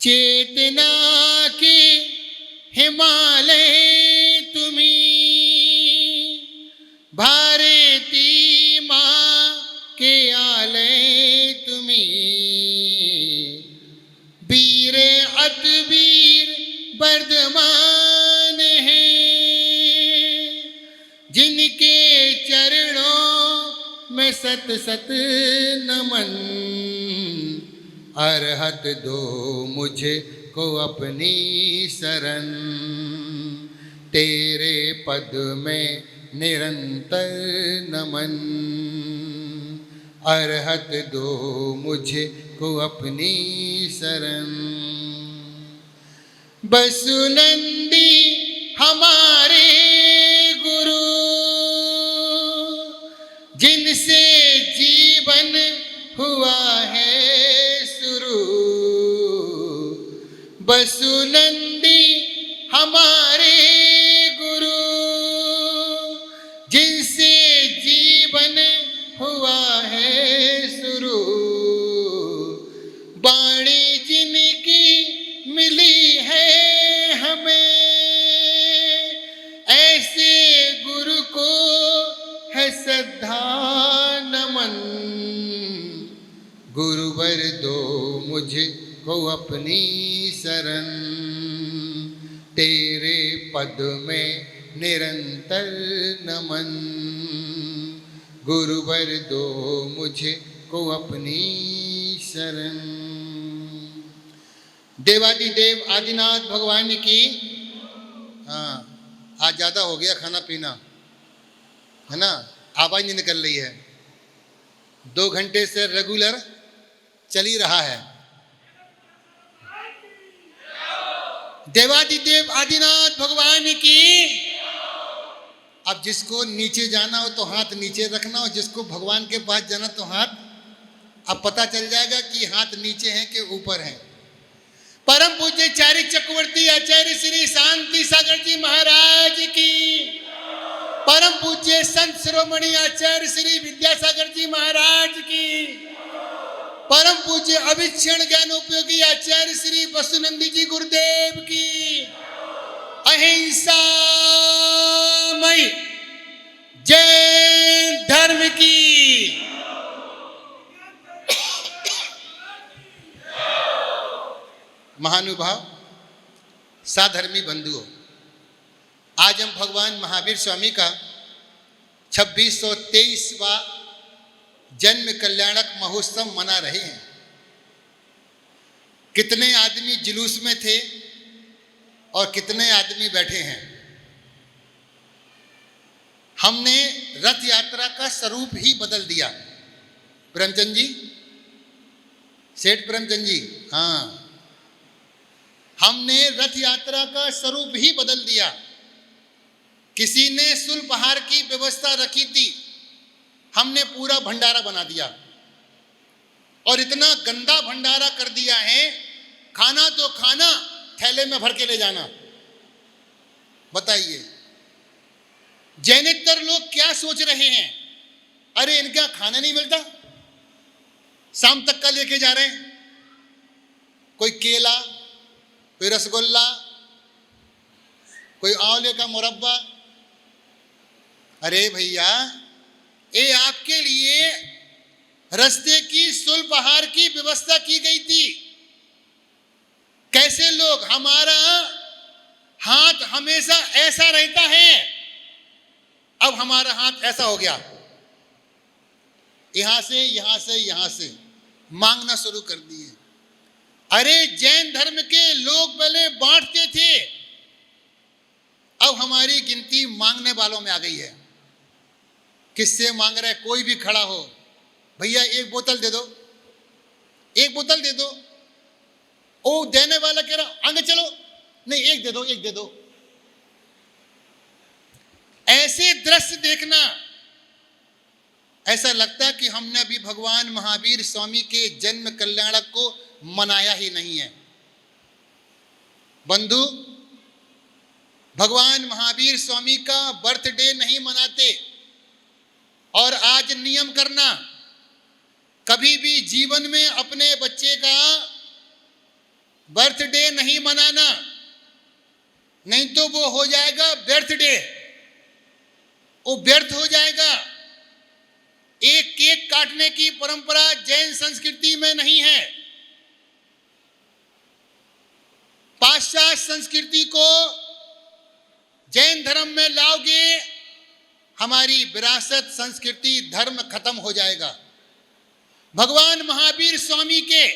S4: चेतना के हिमालय तुम्ही, भारती माँ के आलय तुम्ही। वीर अतवीर वर्धमान है, जिनके चरणों में सत सत नमन। अर्हत दो मुझे को अपनी शरण, तेरे पद में निरंतर नमन। अर्हत दो मुझे को अपनी शरण। बसुनंदी हमारे गुरु, जिनसे जीवन हुआ है शुरू। बसुनंदी हमारे गुरु, जिनसे जीवन हुआ है शुरू। बाणी जिनकी मिली है हमें, ऐसे गुरु को है श्रद्धा नमन। गुरुवर दो मुझे को अपनी शरण, तेरे पद में निरंतर नमन। गुरुवर दो मुझे को अपनी शरण। देवादिदेव आदिनाथ भगवान की। हाँ, आज ज़्यादा हो गया खाना पीना, है ना, आवाज़ नहीं निकल रही है। 2 घंटे से रेगुलर चल ही रहा है। देवादिदेव आदिनाथ भगवान की। अब जिसको नीचे जाना हो तो हाथ नीचे रखना, और जिसको भगवान के पास जाना तो हाथ, अब पता चल जाएगा कि हाथ नीचे हैं कि ऊपर हैं। परम पूज्य चारी चक्रवर्ती आचार्य श्री शांति सागर जी महाराज की। परम पूज्य संत शिरोमणि आचार्य श्री विद्यासागर जी महाराज की। परम पूज्य अभिक्षण ज्ञान उपयोगी आचार्य श्री वसुनंदी जी गुरुदेव की। अहिंसा मई जैन धर्म की। महानुभाव, साधर्मी बंधुओं, आज हम भगवान महावीर स्वामी का 2623वां जन्म कल्याणक महोत्सव मना रहे हैं। कितने आदमी जुलूस में थे और कितने आदमी बैठे हैं। हमने रथ यात्रा का स्वरूप ही बदल दिया। प्रेमचंद जी, सेठ प्रेमचंद जी, हाँ, हमने रथ यात्रा का स्वरूप ही बदल दिया। किसी ने सुलपहार की व्यवस्था रखी थी, हमने पूरा भंडारा बना दिया, और इतना गंदा भंडारा कर दिया है, खाना तो खाना, थैले में भर के ले जाना। बताइए जैनेतर लोग क्या सोच रहे हैं? अरे इनका खाना नहीं मिलता, शाम तक का लेके जा रहे हैं। कोई केला, कोई रसगुल्ला, कोई आंवले का मुरब्बा। अरे भैया, ये आपके लिए रास्ते की सुलपहार की व्यवस्था की गई थी। कैसे लोग, हमारा हाथ हमेशा ऐसा रहता है, अब हमारा हाथ ऐसा हो गया, यहां से यहां से मांगना शुरू कर दिए। अरे जैन धर्म के लोग पहले बांटते थे, अब हमारी गिनती मांगने वालों में आ गई है। किससे मांग रहा है? कोई भी खड़ा हो, भैया एक बोतल दे दो, एक बोतल दे दो। ओ देने वाला कह रहा आगे चलो, नहीं एक दे दो, एक दे दो। ऐसे दृश्य देखना, ऐसा लगता है कि हमने अभी भगवान महावीर स्वामी के जन्म कल्याणक को मनाया ही नहीं है। बंधु, भगवान महावीर स्वामी का बर्थडे नहीं मनाते। और आज नियम करना, कभी भी जीवन में अपने बच्चे का बर्थडे नहीं मनाना, नहीं तो वो हो जाएगा बर्थडे, वो व्यर्थ हो जाएगा। एक केक काटने की परंपरा जैन संस्कृति में नहीं है। पाश्चात्य संस्कृति को जैन धर्म में लाओगे, हमारी विरासत, संस्कृति, धर्म खत्म हो जाएगा। भगवान महावीर स्वामी के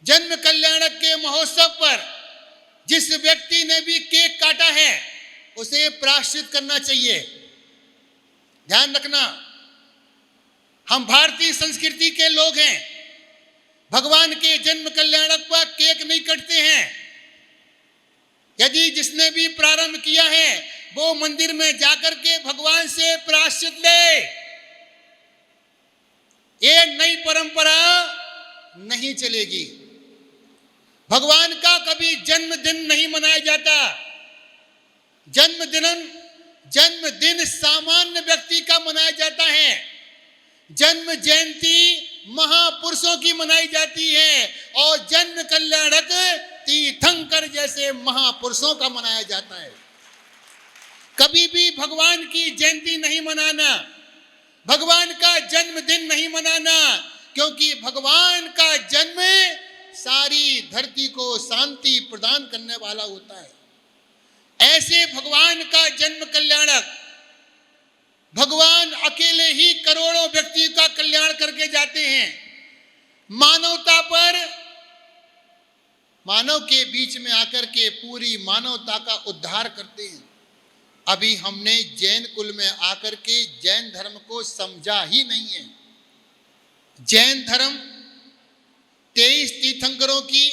S4: जन्म कल्याणक के महोत्सव पर जिस व्यक्ति ने भी केक काटा है, उसे प्रायश्चित करना चाहिए। ध्यान रखना, हम भारतीय संस्कृति के लोग हैं। भगवान के जन्म कल्याणक पर केक नहीं कटते हैं। यदि जिसने भी प्रारंभ किया है, वो मंदिर में जाकर के भगवान से प्रायश्चित ले। ये नई परंपरा नहीं चलेगी। भगवान का कभी जन्मदिन नहीं मनाया जाता। जन्मदिन सामान्य व्यक्ति का मनाया जाता है। जन्म जयंती महापुरुषों की मनाई जाती है, और जन्म कल्याणक तीर्थंकर जैसे महापुरुषों का मनाया जाता है। कभी भी भगवान की जयंती नहीं मनाना, भगवान का जन्मदिन नहीं मनाना, क्योंकि भगवान का जन्म सारी धरती को शांति प्रदान करने वाला होता है। ऐसे भगवान का जन्म कल्याणक, भगवान अकेले ही करोड़ों व्यक्ति का कल्याण करके जाते हैं। मानवता पर, मानव के बीच में आकर के पूरी मानवता का उद्धार करते हैं। अभी हमने जैन कुल में आकर के जैन धर्म को समझा ही नहीं है। जैन धर्म 23 तीर्थंकरों की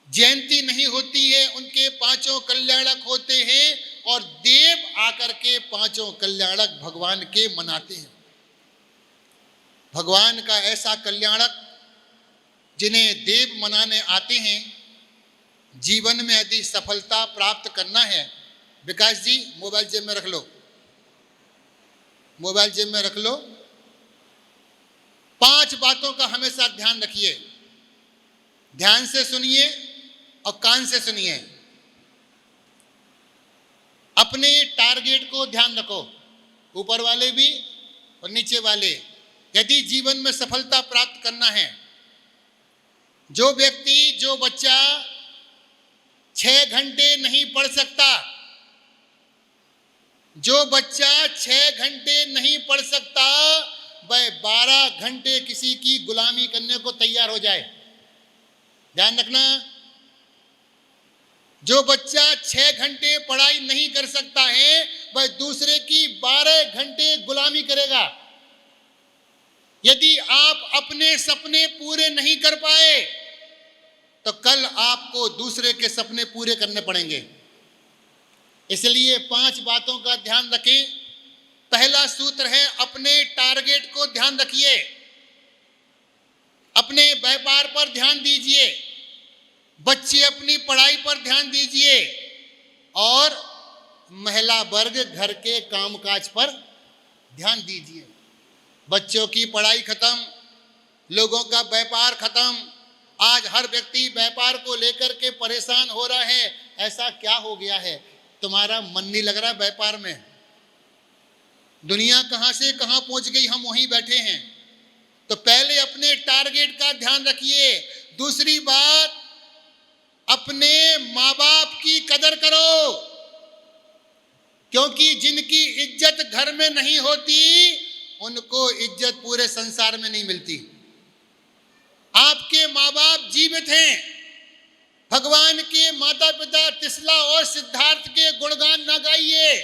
S4: जयंती नहीं होती है, उनके 5 कल्याणक होते हैं, और देव आकर के 5 कल्याणक भगवान के मनाते हैं। भगवान का ऐसा कल्याणक जिन्हें देव मनाने आते हैं, जीवन में यदि सफलता प्राप्त करना है, विकास जी मोबाइल जेब में रख लो, मोबाइल जेब में रख लो। 5 बातों का हमेशा ध्यान रखिए। ध्यान से सुनिए और कान से सुनिए। अपने टारगेट को ध्यान रखो, ऊपर वाले भी और नीचे वाले। यदि जीवन में सफलता प्राप्त करना है, जो व्यक्ति, जो बच्चा 6 घंटे नहीं पढ़ सकता, जो बच्चा 6 घंटे नहीं पढ़ सकता, वह 12 घंटे किसी की गुलामी करने को तैयार हो जाए। ध्यान रखना, जो बच्चा 6 घंटे पढ़ाई नहीं कर सकता है, वह दूसरे की 12 घंटे गुलामी करेगा। यदि आप अपने सपने पूरे नहीं कर पाए, तो कल आपको दूसरे के सपने पूरे करने पड़ेंगे। इसलिए 5 बातों का ध्यान रखें। पहला सूत्र है, अपने टारगेट को ध्यान रखिए, अपने व्यापार पर ध्यान दीजिए, बच्चे अपनी पढ़ाई पर ध्यान दीजिए, और महिला वर्ग घर के कामकाज पर ध्यान दीजिए। बच्चों की पढ़ाई खत्म, लोगों का व्यापार खत्म। आज हर व्यक्ति व्यापार को लेकर के परेशान हो रहा है। ऐसा क्या हो गया है? तुम्हारा मन नहीं लग रहा व्यापार में? दुनिया कहां से कहां पहुंच गई, हम वहीं बैठे हैं। तो पहले अपने टारगेट का ध्यान रखिए। दूसरी बात, अपने माँ बाप की कदर करो, क्योंकि जिनकी इज्जत घर में नहीं होती उनको इज्जत पूरे संसार में नहीं मिलती। आपके माँ बाप जीवित हैं, भगवान के माता पिता त्रिशला और सिद्धार्थ के गुणगान ना गाइए।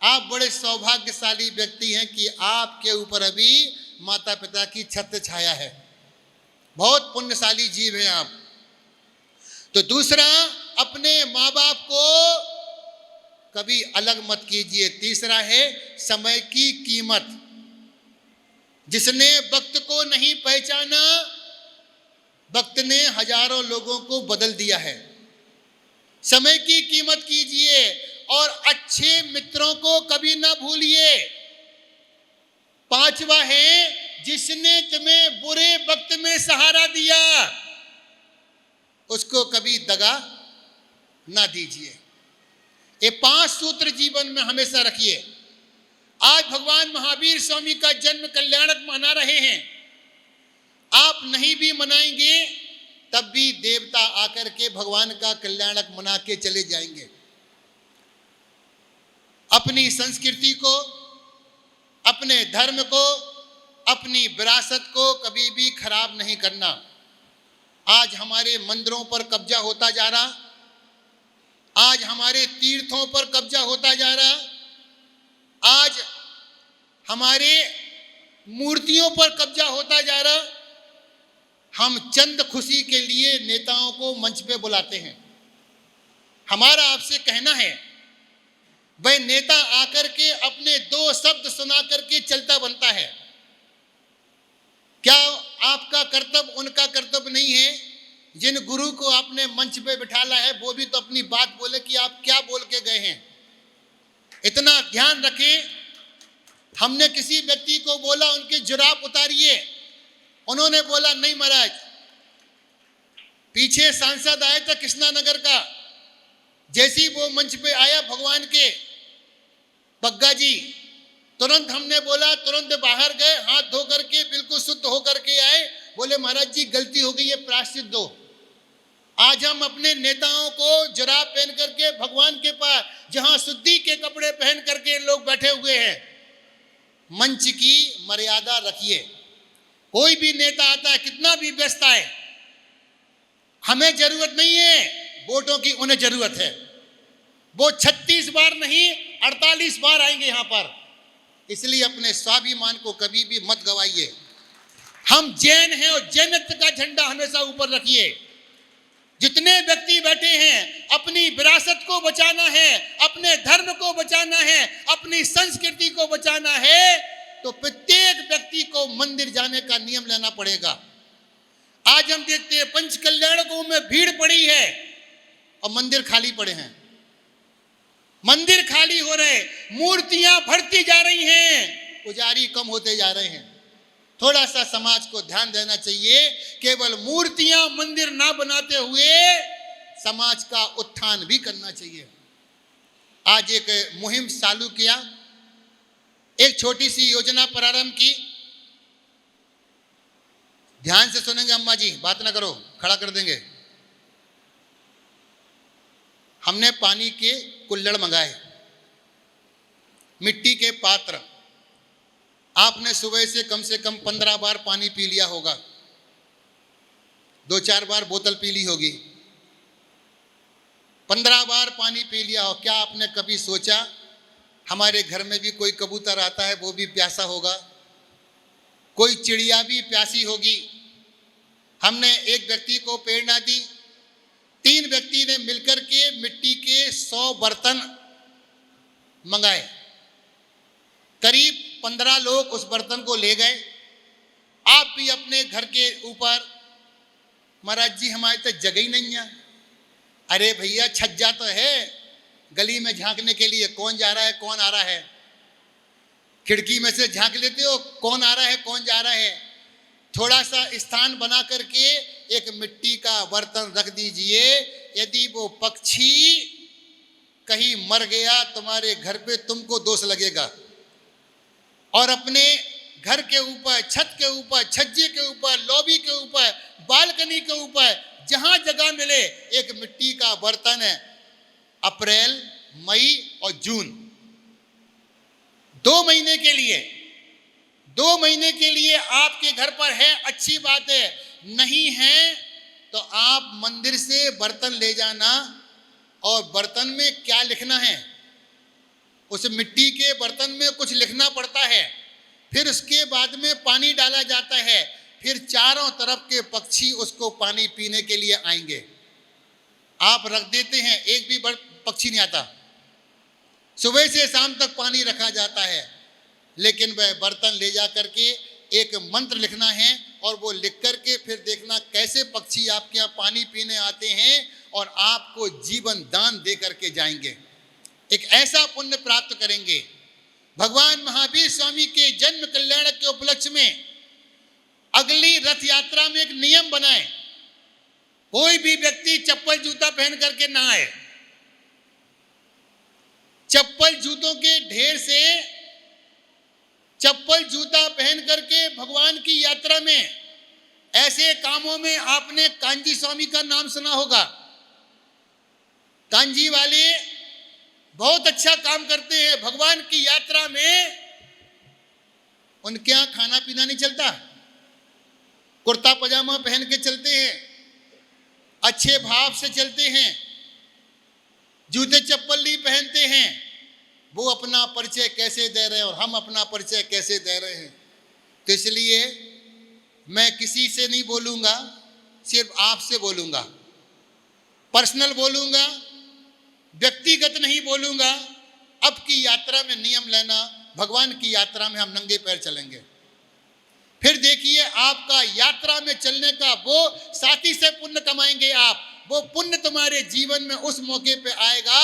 S4: आप बड़े सौभाग्यशाली व्यक्ति हैं कि आपके ऊपर अभी माता पिता की छत्र छाया है, बहुत पुण्यशाली जीव हैं आप। तो दूसरा, अपने माँ बाप को कभी अलग मत कीजिए। तीसरा है समय की कीमत। जिसने वक्त को नहीं पहचाना, वक्त ने हजारों लोगों को बदल दिया है। समय की कीमत कीजिए और अच्छे मित्रों को कभी ना भूलिए। पांचवा है, जिसने तुम्हें बुरे वक्त में सहारा दिया उसको कभी दगा ना दीजिए। ये 5 सूत्र जीवन में हमेशा रखिए। आज भगवान महावीर स्वामी का जन्म कल्याणक मना रहे हैं। आप नहीं भी मनाएंगे तब भी देवता आकर के भगवान का कल्याणक मना के चले जाएंगे। अपनी संस्कृति को, अपने धर्म को, अपनी विरासत को कभी भी खराब नहीं करना। आज हमारे मंदिरों पर कब्जा होता जा रहा, आज हमारे तीर्थों पर कब्जा होता जा रहा, आज हमारे मूर्तियों पर कब्जा होता जा रहा। हम चंद खुशी के लिए नेताओं को मंच पे बुलाते हैं। हमारा आपसे कहना है, वह नेता आकर के अपने 2 शब्द सुना करके चलता बनता है। क्या आपका कर्तव्य उनका कर्तव्य नहीं है? जिन गुरु को आपने मंच पे बिठाला है वो भी तो अपनी बात बोले कि आप क्या बोल के गए हैं। इतना ध्यान रखें। हमने किसी व्यक्ति को बोला उनके जुराब उतारिए, उन्होंने बोला नहीं महाराज। पीछे सांसद आया था कृष्णानगर का, जैसे ही वो मंच पे आया भगवान के बग्गा जी, तुरंत हमने बोला, तुरंत बाहर गए, हाथ धो करके बिल्कुल शुद्ध होकर के आए। बोले महाराज जी गलती हो गई है, प्रायश्चित दो। आज हम अपने नेताओं को जुराब पहन करके भगवान के पास, जहां शुद्धि के कपड़े पहन करके लोग बैठे हुए हैं, मंच की मर्यादा रखिए। कोई भी नेता आता है, कितना भी व्यस्त आए, हमें जरूरत नहीं है वोटों की, उन्हें जरूरत है। वो 36 बार नहीं 48 बार आएंगे यहां पर। इसलिए अपने स्वाभिमान को कभी भी मत गवाइए। हम जैन हैं और जैनत्व का झंडा हमेशा ऊपर रखिए। जितने व्यक्ति बैठे हैं, अपनी विरासत को बचाना है, अपने धर्म को बचाना है, अपनी संस्कृति को बचाना है, तो प्रत्येक व्यक्ति को मंदिर जाने का नियम लेना पड़ेगा। आज हम देखते हैं पंच कल्याणकों में भीड़ पड़ी है और मंदिर खाली पड़े हैं। मंदिर खाली हो रहे, मूर्तियां बढ़ती जा रही हैं, पुजारी कम होते जा रहे हैं। थोड़ा सा समाज को ध्यान देना चाहिए। केवल मूर्तियां मंदिर ना बनाते हुए समाज का उत्थान भी करना चाहिए। आज एक मुहिम चालू किया, एक छोटी सी योजना प्रारंभ की। ध्यान से सुनेंगे अम्मा जी, बात ना करो, खड़ा कर देंगे। हमने पानी के कुल्हड़ मंगाए, मिट्टी के पात्र। आपने सुबह से कम 15 बार पानी पी लिया होगा, 2-4 बार बोतल पी ली होगी, 15 बार पानी पी लिया हो। क्या आपने कभी सोचा हमारे घर में भी कोई कबूतर आता है, वो भी प्यासा होगा, कोई चिड़िया भी प्यासी होगी। हमने एक व्यक्ति को प्रेरणा दी, 3 व्यक्ति ने मिलकर के मिट्टी के 100 बर्तन मंगाए। करीब 15 लोग उस बर्तन को ले गए। आप भी अपने घर के ऊपर, महाराज जी हमारे तो जगह ही नहीं है। अरे भैया छज्जा तो है, गली में झांकने के लिए कौन जा रहा है कौन आ रहा है, खिड़की में से झांक लेते हो कौन आ रहा है कौन जा रहा है। थोड़ा सा स्थान बना करके एक मिट्टी का बर्तन रख दीजिए। यदि वो पक्षी कहीं मर गया तुम्हारे घर पे, तुमको दोष लगेगा। और अपने घर के ऊपर, छत के ऊपर, छज्जे के ऊपर, लॉबी के ऊपर, बालकनी के ऊपर, जहां जगह मिले एक मिट्टी का बर्तन है। अप्रैल, मई और जून 2 महीने के लिए, 2 महीने के लिए आपके घर पर है, अच्छी बात है। नहीं है तो आप मंदिर से बर्तन ले जाना, और बर्तन में क्या लिखना है, उस मिट्टी के बर्तन में कुछ लिखना पड़ता है। फिर उसके बाद में पानी डाला जाता है, फिर चारों तरफ के पक्षी उसको पानी पीने के लिए आएंगे। आप रख देते हैं, एक भी पक्षी नहीं आता। सुबह से शाम तक पानी रखा जाता है, लेकिन वह बर्तन ले जा करके एक मंत्र लिखना है, और वो लिख करके फिर देखना कैसे पक्षी आपके यहाँ पानी पीने आते हैं और आपको जीवन दान दे करके जाएंगे। एक ऐसा पुण्य प्राप्त करेंगे। भगवान महावीर स्वामी के जन्म कल्याण के उपलक्ष्य में अगली रथ यात्रा में एक नियम बनाए, कोई भी व्यक्ति चप्पल जूता पहन करके ना आए। चप्पल जूतों के ढेर से चप्पल जूता पहन करके भगवान की यात्रा में, ऐसे कामों में आपने कांजी स्वामी का नाम सुना होगा। कांजी वाले बहुत अच्छा काम करते हैं। भगवान की यात्रा में उनके यहाँ खाना पीना नहीं चलता, कुर्ता पजामा पहन के चलते हैं, अच्छे भाव से चलते हैं, जूते चप्पल नहीं पहनते हैं। वो अपना परिचय कैसे दे रहे हैं और हम अपना परिचय कैसे दे रहे हैं। तो इसलिए मैं किसी से नहीं बोलूँगा, सिर्फ आपसे बोलूँगा, पर्सनल बोलूँगा, व्यक्तिगत नहीं बोलूँगा। अब की यात्रा में नियम लेना, भगवान की यात्रा में हम नंगे पैर चलेंगे। फिर देखिए आपका यात्रा में चलने का वो साथी से पुण्य कमाएंगे आप। वो पुण्य तुम्हारे जीवन में उस मौके पे आएगा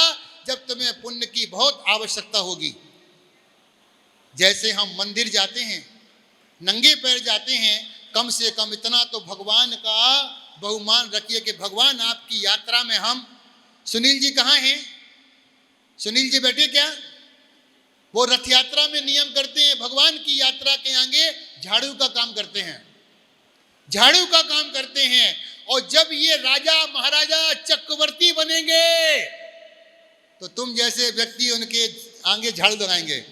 S4: जब तुम्हें पुण्य की बहुत आवश्यकता होगी। जैसे हम मंदिर जाते हैं, नंगे पैर जाते हैं, कम से कम इतना तो भगवान का बहुमान रखिए कि भगवान आपकी यात्रा में हम, सुनील जी कहाँ हैं? सुनील जी बैठे क्या? वो रथ यात्रा में नियम करते हैं, भगवान की यात्रा के आगे झाड़ू का काम करते हैं, झाड़ू का काम करते हैं। और जब ये राजा महाराजा चक्रवर्ती बनेंगे तो तुम जैसे व्यक्ति उनके आगे झाड़ू लगाएंगे।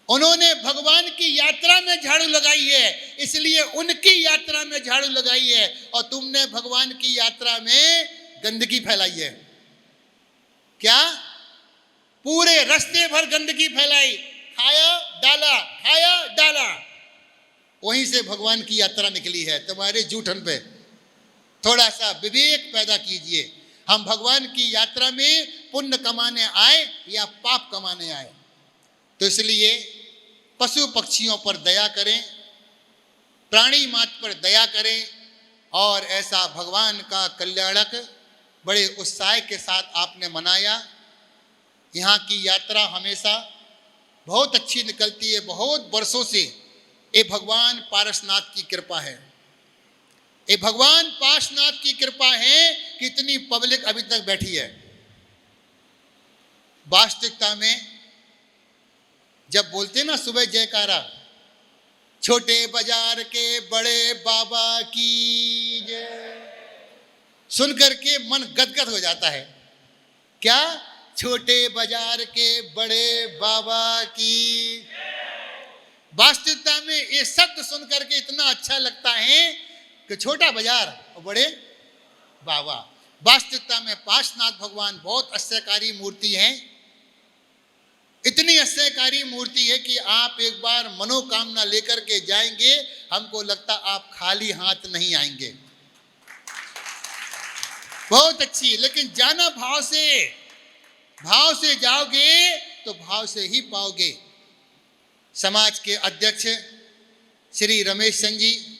S4: उन्होंने भगवान की यात्रा में झाड़ू लगाई है, इसलिए उनकी यात्रा में झाड़ू लगाई है, और तुमने भगवान की यात्रा में गंदगी फैलाई है। क्या? पूरे रास्ते भर गंदगी फैलाई, खाया डाला, खाया डाला। वहीं से भगवान की यात्रा निकली है। तुम्हारे जूठन पे थोड़ा सा विवेक पैदा कीजिए। हम भगवान की यात्रा में पुण्य कमाने आए या पाप कमाने आए? तो इसलिए पशु पक्षियों पर दया करें, प्राणी मात्र पर दया करें, और ऐसा भगवान का कल्याणक बड़े उत्साह के साथ आपने मनाया। यहाँ की यात्रा हमेशा बहुत अच्छी निकलती है, बहुत वर्षों से। ये भगवान पारसनाथ की कृपा है, ये भगवान पार्श्वनाथ की कृपा है कि इतनी पब्लिक अभी तक बैठी है। वास्तविकता में जब बोलते ना सुबह जयकारा, छोटे बाजार के बड़े बाबा की जय, सुन करके मन गदगद हो जाता है। क्या? छोटे बाजार के बड़े बाबा की। वास्तविकता में ये शब्द सुन करके इतना अच्छा लगता है कि छोटा बाजार और बड़े बाबा। वास्तविकता में पार्श्वनाथ भगवान बहुत आश्चर्यकारी मूर्ति है। इतनी आश्चर्यकारी मूर्ति है कि आप एक बार मनोकामना लेकर के जाएंगे, हमको लगता आप खाली हाथ नहीं आएंगे। बहुत अच्छी, लेकिन जाना भाव से जाओगे तो भाव से ही पाओगे। समाज के अध्यक्ष श्री रमेश सिंह जी,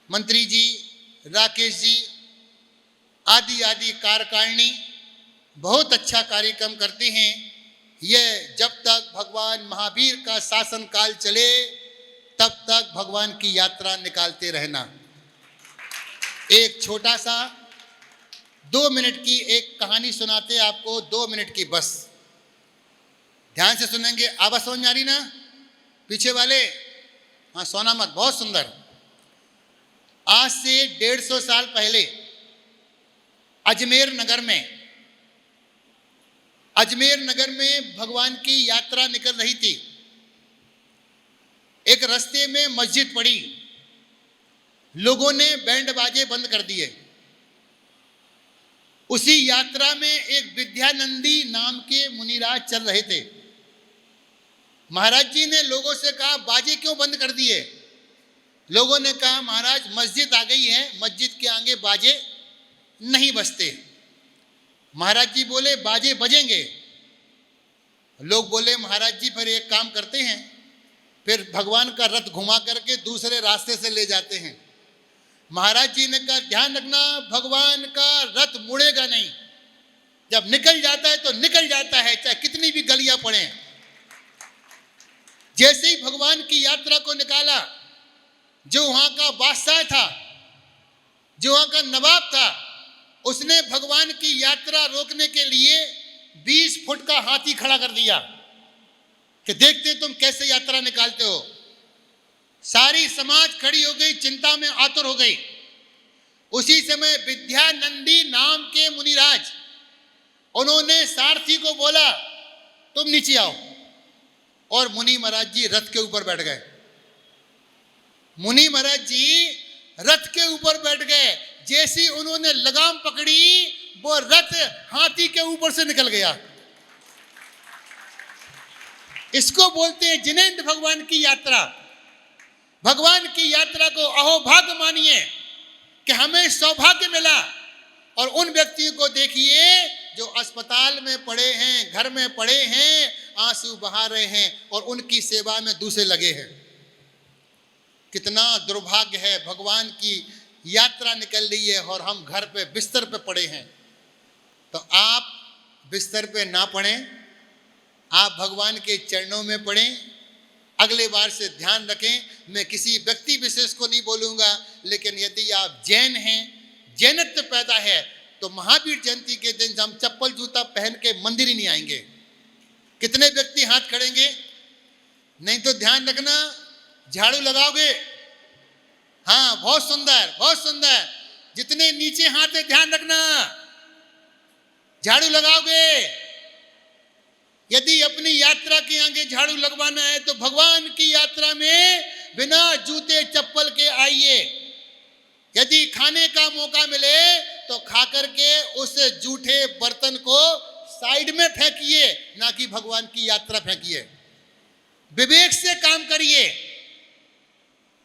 S4: मंत्री जी, राकेश जी, आदि आदि कार्यकारिणी बहुत अच्छा कार्यक्रम करते हैं। यह जब तक भगवान महावीर का शासन काल चले तब तक भगवान की यात्रा निकालते रहना। एक छोटा सा 2 मिनट की एक कहानी सुनाते आपको, 2 मिनट की बस। ध्यान से सुनेंगे। आवाज समझ में आ रही ना पीछे वाले? हाँ, सोना मत। बहुत सुंदर। आज से 150 साल पहले अजमेर नगर में भगवान की यात्रा निकल रही थी। एक रास्ते में मस्जिद पड़ी, लोगों ने बैंड बाजे बंद कर दिए। उसी यात्रा में एक विद्यानंदी नाम के मुनिराज चल रहे थे। महाराज जी ने लोगों से कहा, बाजे क्यों बंद कर दिए? लोगों ने कहा, महाराज मस्जिद आ गई है, मस्जिद के आगे बाजे नहीं बजते। महाराज जी बोले, बाजे बजेंगे। लोग बोले, महाराज जी फिर एक काम करते हैं, फिर भगवान का रथ घुमा करके दूसरे रास्ते से ले जाते हैं। महाराज जी ने कहा, ध्यान रखना, भगवान का रथ मुड़ेगा नहीं। जब निकल जाता है तो निकल जाता है, चाहे कितनी भी गलियां पड़े। जैसे ही भगवान की यात्रा को निकाला, जो वहां का बादशाह था, जो वहां का नवाब था, उसने भगवान की यात्रा रोकने के लिए 20 फुट का हाथी खड़ा कर दिया कि देखते तुम कैसे यात्रा निकालते हो। सारी समाज खड़ी हो गई, चिंता में आतुर हो गई। उसी समय विद्यानंदी नाम के मुनिराज, उन्होंने सारथी को बोला, तुम नीचे आओ। और मुनि महाराज जी रथ के ऊपर बैठ गए। मुनि महाराज जी रथ के ऊपर बैठ गए। जैसी उन्होंने लगाम पकड़ी, वो रथ हाथी के ऊपर से निकल गया। इसको बोलते हैं जिनेंद्र भगवान की यात्रा। भगवान की यात्रा को अहोभाग्य मानिए कि हमें सौभाग्य मिला। और उन व्यक्तियों को देखिए जो अस्पताल में पड़े हैं, घर में पड़े हैं, आंसू बहा रहे हैं और उनकी सेवा में दूसरे लगे हैं। कितना दुर्भाग्य है, भगवान की यात्रा निकल रही है और हम घर पे बिस्तर पे पड़े हैं। तो आप बिस्तर पे ना पड़ें, आप भगवान के चरणों में पड़ें। अगले बार से ध्यान रखें, मैं किसी व्यक्ति विशेष को नहीं बोलूँगा, लेकिन यदि आप जैन हैं, जैनत्व पैदा है, तो महावीर जयंती के दिन हम चप्पल जूता पहन के मंदिर ही नहीं आएंगे। कितने व्यक्ति हाथ खड़ेंगे? नहीं तो ध्यान रखना, झाड़ू लगाओगे। हाँ, बहुत सुंदर, बहुत सुंदर। जितने नीचे हाथ है ध्यान रखना, झाड़ू लगाओगे। यदि अपनी यात्रा के आगे झाड़ू लगवाना है तो भगवान की यात्रा में बिना जूते चप्पल के आइए। यदि खाने का मौका मिले तो खा करके उस जूठे बर्तन को साइड में फेंकिए, ना कि भगवान की यात्रा फेंकिए। विवेक से काम करिए।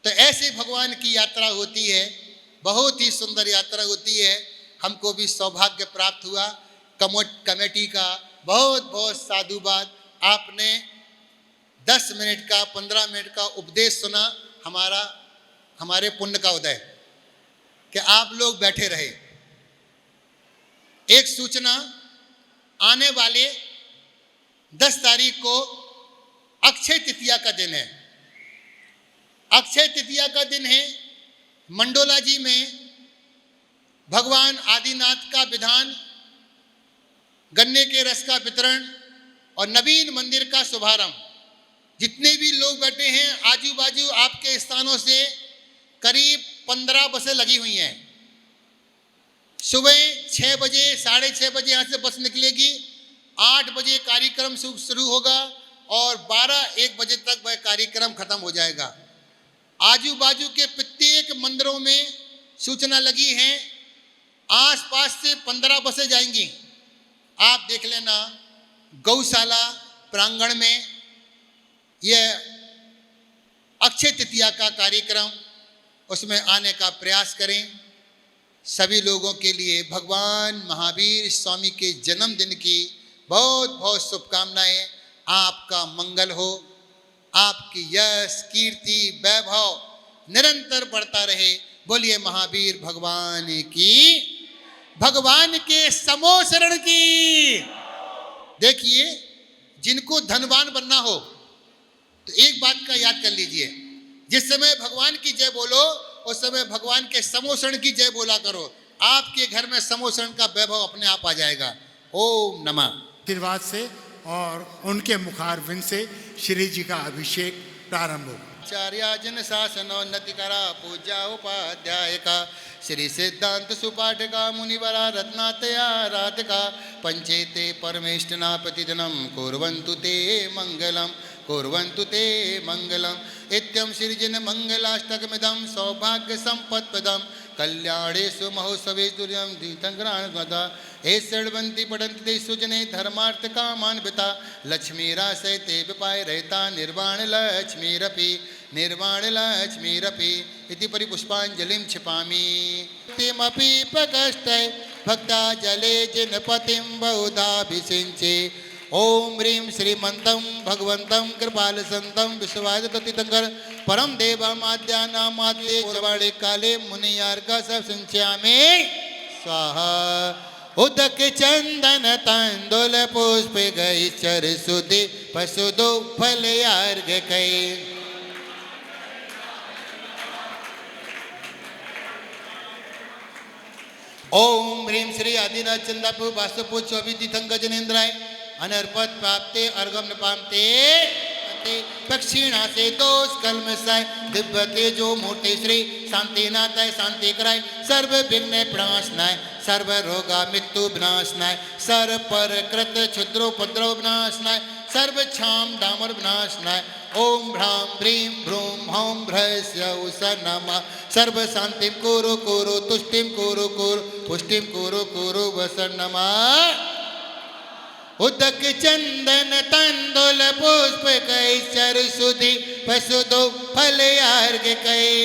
S4: तो ऐसे भगवान की यात्रा होती है, बहुत ही सुंदर यात्रा होती है। हमको भी सौभाग्य प्राप्त हुआ। कमेटी का बहुत बहुत साधुवाद। आपने 10 मिनट का 15 मिनट का उपदेश सुना, हमारे पुण्य का उदय कि आप लोग बैठे रहे। एक सूचना, आने वाले 10 तारीख को अक्षय तृतीया का दिन है। अक्षय तृतीया का दिन है। मंडोला जी में भगवान आदिनाथ का विधान, गन्ने के रस का वितरण और नवीन मंदिर का शुभारंभ। जितने भी लोग बैठे हैं, आजू बाजू आपके स्थानों से करीब 15 बसें लगी हुई हैं। सुबह 6 बजे, 6:30 बजे यहाँ से बस निकलेगी। 8 बजे कार्यक्रम शुरू होगा और 12-1 बजे तक वह कार्यक्रम खत्म हो जाएगा। आजू बाजू के प्रत्येक मंदिरों में सूचना लगी है। आसपास से 15 बसें जाएंगी। आप देख लेना, गौशाला प्रांगण में यह अक्षय तृतीया का कार्यक्रम, उसमें आने का प्रयास करें। सभी लोगों के लिए भगवान महावीर स्वामी के जन्मदिन की बहुत बहुत शुभकामनाएं। आपका मंगल हो, आपकी यश, कीर्ति, वैभव निरंतर बढ़ता रहे। बोलिए महावीर भगवान की, भगवान के समोसरण की। देखिए, जिनको धनवान बनना हो तो एक बात का याद कर लीजिए, जिस समय भगवान की जय बोलो उस समय भगवान के समोसरण की जय बोला करो। आपके घर में समोसरण का वैभव अपने आप आ जाएगा। ओम नमः।
S6: आशीर्वाद से और उनके मुखारविंद से श्री जी का अभिषेक प्रारंभ होगा।
S4: आचार्य जन शासनोन्नति करा पूजा उपाध्याय का श्री सिद्धांत सुपाठका मुनिवरा रत्नातया राधिका पंचेते परमेष्टना प्रतिदिनं कुर्वन्तु ते मंगलम इत्यं श्रीजन मंगलाष्टकमिदं सौभाग्य संपत्पदं कल्याणेषु महोत्सवेषु तुर्यं दीतंग्राणगदा हे षड्वन्ति पठन्ति ते सुजने धर्मार्थ कामान्विता लक्ष्मीराशयते विपाय रहता निर्वाण लक्ष्मीरपि इति परिपुष्पाञ्जलिं क्षिपामि तिमपि प्रकष्टै भक्ता जले जिनपतिं बहुधाभिषिञ्चे ओम ह्रीं श्रीमन्तं भगवन्तं कृपालसन्तं विश्वादिततीर्थंकर परम देवमाद्यानामाद्ये चवाड़े काले मुनियार्का सब संच्यामे स्वाहा उदक चंदन तंदुल पुष्प गई चर सुधि पशुदो फल यार्ग कई ओम ह्रीं श्री आदिनाथ चंदापु वास्तुपु चौबी तीर्थंकर जनेन्द्राय अनर्पत प्राप्ते अर्घम न पामते पक्षीणा से दोष कलम साय दिव्य तेजो मोटे श्री शांति नाथाय शांति कराय सर्व विघ्न प्रणाशनाय सर्व रोगा मृत्यु विनाशनाय सर्व पर कृत क्षुद्रोपद्रव विनाशनाय सर्व क्षाम डामर विनाशनाय ओम भ्राम ह्रीं भ्रूं हौं भ्रस्य उषा नमः सर्व शांति कुरु कुरु तुष्टिं कुरु कुरु पुष्टिं कुरु कुरु वसन नमः उदक चंदन तंदुल पुष्प कई चर सुधि पशुदो फल यार्ग कई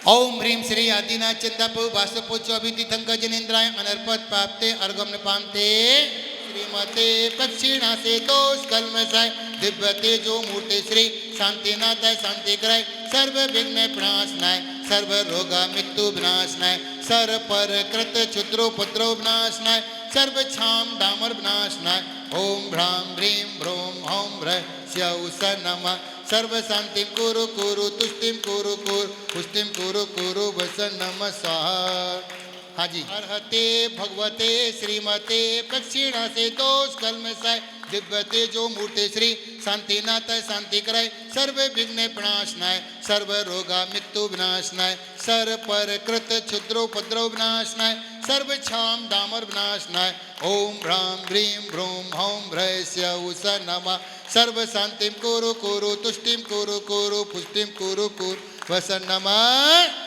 S4: ओम ह्रीं श्री आदिनाथ चंदापु वास्तुपु चौबी तीर्थंकर जनेन्द्राय अनर्पत प्राप्ते अर्घम न पामते श्रीमते पक्षीणा से दोष कलम साय दिव्य तेजो मूर्ति श्री शांतिनाथाय शांति कराय सर्व विघ्न प्रणाशनाय सर्व रोगा मृत्यु विनाशनाय सर्व पर कृत क्षुद्रोपद्रव विनाशनाय सर्व क्षाम डामर विनाशनाय ओम भ्राम ह्रीं भ्रूं हौं भ्रस्य उषा नमः सर्व शांति कुरु कुरु तुष्टिं कुरु कुरु पुष्टिं कुरु कुरु वसन नमः स्वाहा। हाँ जी। अर्हते भगवते श्रीमते पक्षीणा से दोष कलम साय दिव्य तेजो मूर्ति श्री शांतिनाथाय शांति कराय सर्व विघ्न प्रणाशनाय सर्व रोगा मृत्यु विनाशनाय सर्व पर कृत क्षुद्रोपद्रव विनाशनाय सर्व क्षाम डामर विनाशनाय ओम भ्राम ह्रीं भ्रूं हौं भ्रस्य उषा नमः सर्व शांतिं कुरु कुरु तुष्टिं कुरु कुरु पुष्टिं कुरु कुरु वसन नमः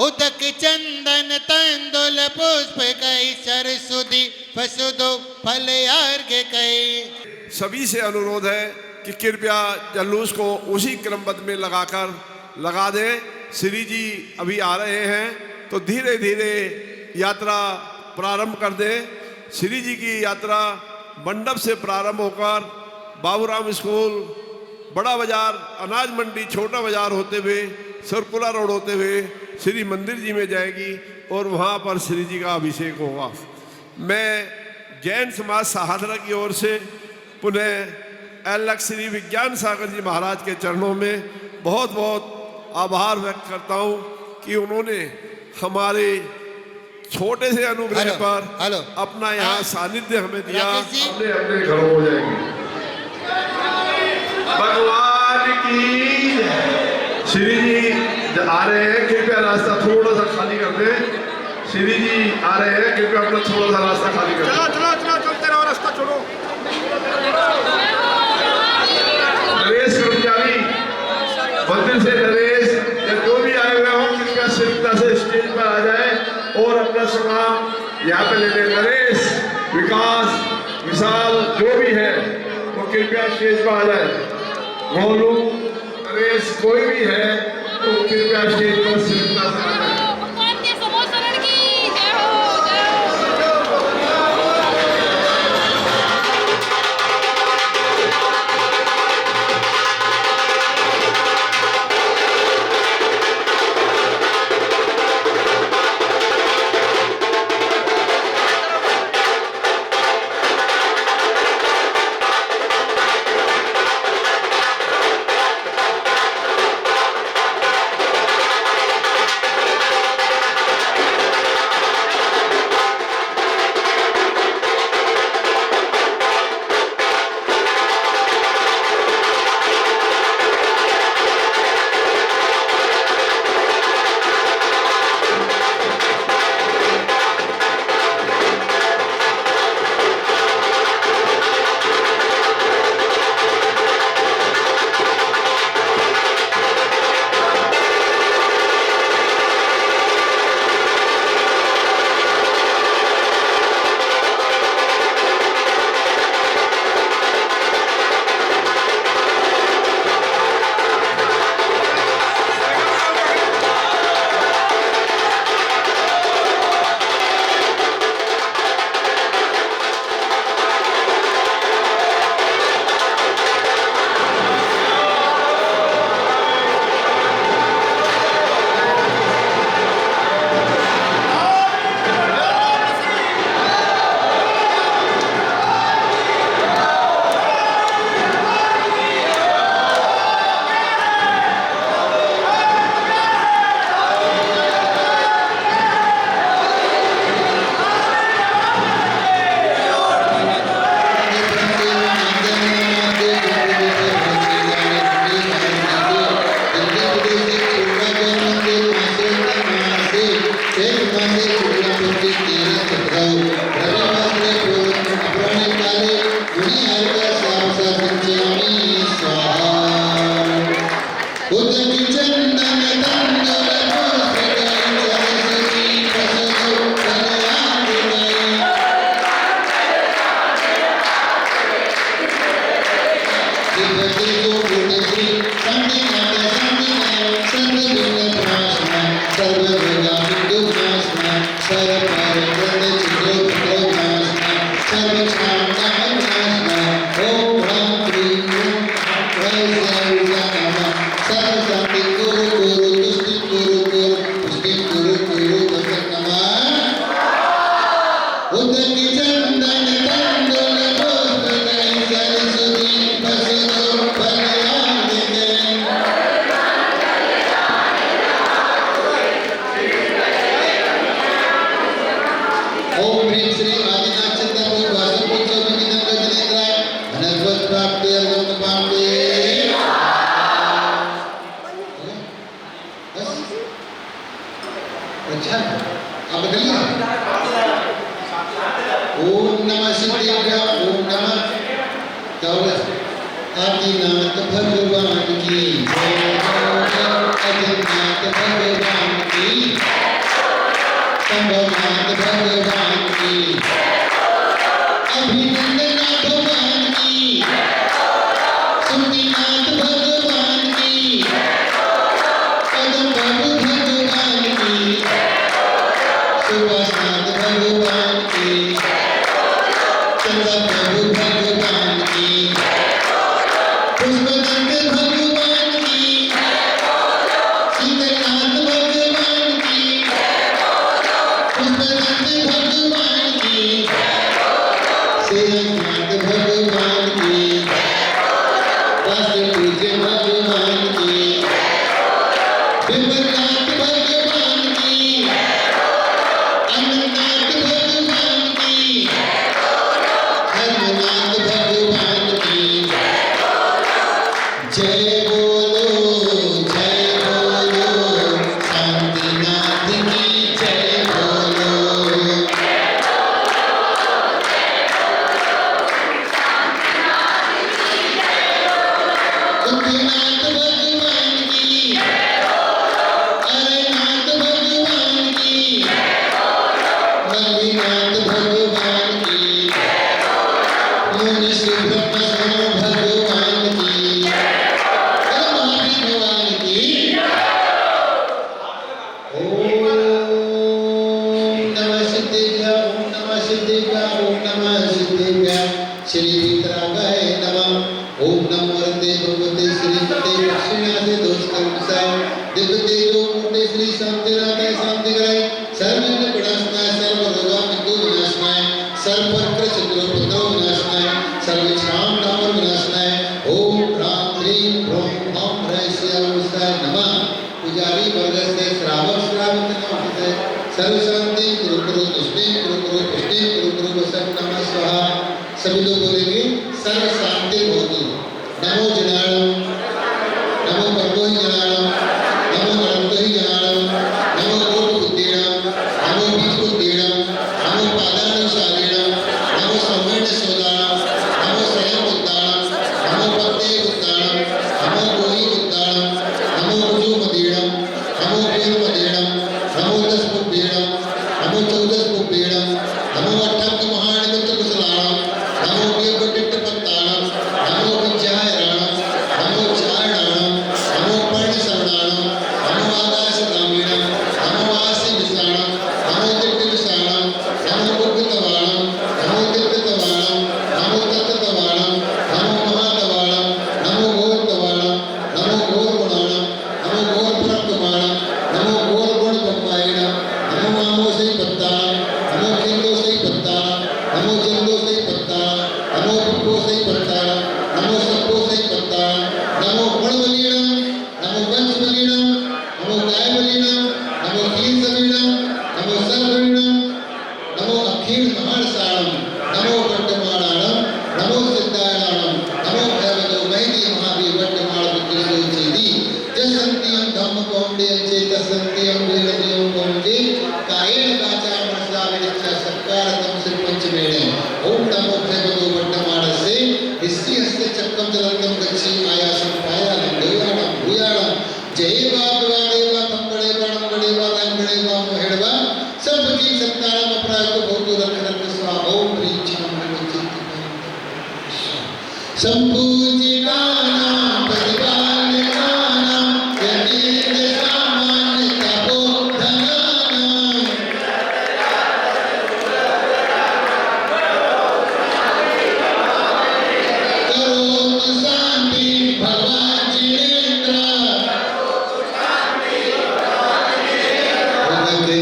S4: उदक चंदन तंदुल पुष्प कई चर सुधि पशुदो फल यार्ग कई।
S7: सभी से अनुरोध है कि कृपया जुलूस को उसी क्रमबद्ध में लगा दें। श्री जी अभी आ रहे हैं तो धीरे धीरे यात्रा प्रारंभ कर दें। श्री जी की यात्रा मंडप से प्रारंभ होकर बाबूराम स्कूल, बड़ा बाजार, अनाज मंडी, छोटा बाजार होते हुए सर्कुलर रोड होते हुए श्री मंदिर जी में जाएगी और वहाँ पर श्री जी का अभिषेक होगा। मैं जैन समाज सहादरा की ओर से पुनः अलग श्री विज्ञान सागर जी महाराज के चरणों में बहुत बहुत आभार व्यक्त करता हूँ कि उन्होंने हमारे छोटे से अनुग्रह पर अपना यहाँ सानिध्य हमें दिया। अपने अपने घरों हो जाएंगे। भगवान की श्री जी आ रहे हैं, कृपया रास्ता थोड़ा सा खाली कर दें। श्री जी आ रहे हैं, कृपया अपना थोड़ा सा रास्ता खाली कर दें। चलते रहो, रास्ता छोड़ो। नरेश कर्मचारी मंदिर से नरेश या जो भी आए हुए हो कृपया शीघ्रता से स्टेज पर आ जाए और अपना सामान यहाँ पे ले लें। नरेश, विकास, विशाल जो भी है वो कृपया स्टेज पर आ जाए। गोलू, नरेश कोई भी है तो कृपया स्टेज पर शीघ्रता से आ जाए।
S4: आदिनाथ भगवान की आदिनाथ भगवान की शंभुनाथ भगवान की अभिनंदनाथ भगवान की सुमतिनाथ भगवान की पद्म प्रभु भगवान की सुभाषनाथ भगवान की चंद्र प्रभु भगवान की पुष्पदंत भगवान की शीतलनाथ भगवान की पुष्पदंत भगवान की शेषनाथ भगवान की वासुदेव भगवान की विमलनाथ भगवान की अनंतनाथ भगवान की धर्मनाथ भगवान की जय बोलो शांतिनाथ की जय बोलो उद्धनाथ भगवान की अरनाथ भगवान की मल्लिनाथ भगवान की मुनि सुब्रह्मण्य भगवान की भगवान की ओम नमः सिद्धिभ्य ओम नमः सिद्धिभ्य ओम नमः सिद्धिभ्य श्री वितरागाय नमः ओम नमो वरदे भगवते श्रीमते दक्षिणादे दोषकर्मसाय दिव्यते जो मूर्ते श्री शांतिनाथाय शांतिकराय सर्वविघ्न प्रणाशनाय सर्वरोगामितो विनाशनाय सर्ववर्ग चतुर्भुतो विनाशनाय सर्वक्षाम नाम विनाशनाय ओम राम ह्रीं ह्रों हम रहस्यावसाय नमः पुजारी वर्ग से श्रावक श्रावित नमः से सर्व शांति गुरु गुरु तुष्टि गुरु गुरु पुष्टि गुरु गुरु वसत नमः स्वाहा सभी लोग बोलेंगे सर्व शांति भवतु नमो जनार्दन नमो परमोहि जनार्दन नमो अनंतहि जनार्दन नमो कोटि बुद्धिणं नमो बीज बुद्धिणं नमो पादानुसारिणं नमो सौम्येन सोदानं नमो स्वयं बुद्धानं नमो पत्ते बुद्धानं नमो गोहि बुद्धानं नमो उजु मदीणं नमो वीर मदीणं नमो दस बुद्धीणं नमो चौदस बुद्धीणं नमो अट्ठम महानिमित्त कुशलाणं नमो देवटिट्ट पत्ताणं नमो विज्ञायराणं नमो चारणाणं नमो पर्णसवणाणं नमो आकाशगामिणं नमो वासि विषाणं नमो दिट्ट विषाणं नमो बुद्धतवाणं नमो दिट्टतवाणं नमो तत्ततवाणं नमो महातवाणं नमो घोरतवाणं नमो घोरगुणाणं नमो घोरपरक्तवाणं नमो घोरगुणब्रह्मायणं नमो मामोसै पत्ताणं नमो केन्दोसै पत्ताणं नमो जन्दोसै पत्ताणं नमो पिप्पोसै पत्ताणं नमो सप्पोसै पत्ताणं नमो गुणबलीणं नमो पंचबलीणं नमो गायबलीणं नमो कीर्तबलीणं नमो सर्वबलीणं नमो अखिल महासाणं नमो वट्टमाणाणं नमो सिद्धायणाणं नमो भगवतो वैद्य महावीर वट्टमाण पुत्रो चेति जसन्तियं धम्म कौंडेयं चेतसन्तियं वेदनियं कौंडे कायेन वाचा मनसा विनिच्छ सत्कारतं श्रीपंचमेणे ओम नमो भगवतो वट्टमाणसे इसी हस्ते चक्रम चलंतम गच्छि आयासं पायालं देवाणं भूयाणं जय बाबा देवा तंगड़े बाणंगड़े बांगड़े बा मोहेड़वा सबकी सत्तारम अपराध को भोतो रख रख स्वा ओम ह्रीं चिन्नं चित्तं संपूर्ण पूजितानां प्रतिपालकानां यतीन्द्र सामान्य तपोधनानां करोतु शान्ति भगवान् जिनेन्द्र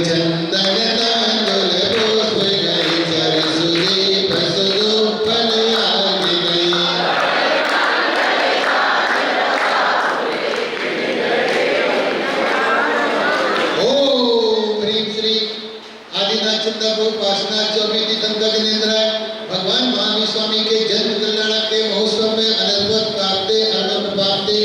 S4: चंदन तांदुल पुष्प गई चर सुदीप सुदूप फलयाग गई ओम ह्रीं श्री आदिनाथ चिंतन उपासना 24 तीर्थंकर जिनेन्द्र भगवान महावीर स्वामी के जन्म कल्याण के महोत्सव में अनर्वत प्राप्ते अर्घ प्राप्ते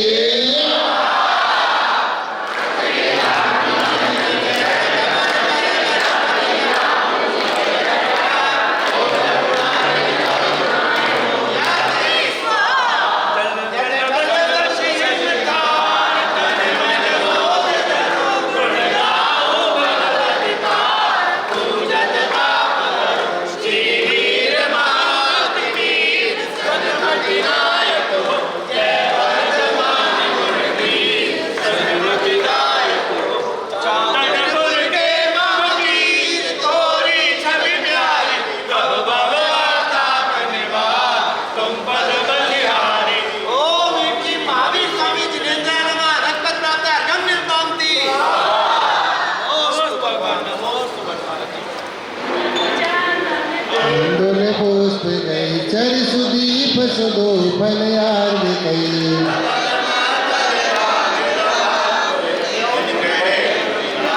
S4: तांदुल पुष्प गई चर सुदीप सुदूप फलयाग गई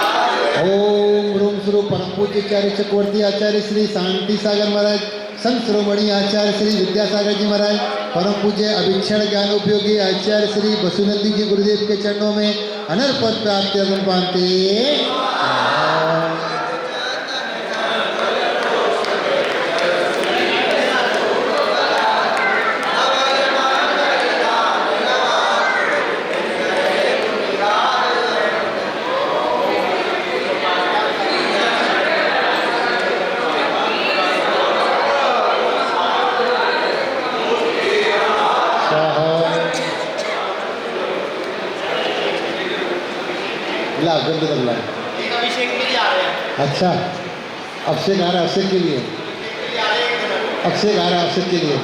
S4: ओम रूम स्वरूप परम पूज्य आचार्य चक्रवर्ती आचार्य श्री शांति सागर महाराज संत शिरोमणि आचार्य श्री विद्यासागर जी महाराज परम पूज्य अभिक्षण ज्ञान उपयोगी आचार्य श्री वसुनंदी जी गुरुदेव के चरणों में अनर्पद प्राप्ति अर्पण पाते
S3: अभिषेक के लिए आ रहे हैं।
S4: अच्छा अभिषेक आ रहा है अभिषेक के लिए अभिषेक आ रहा है अभिषेक के लिए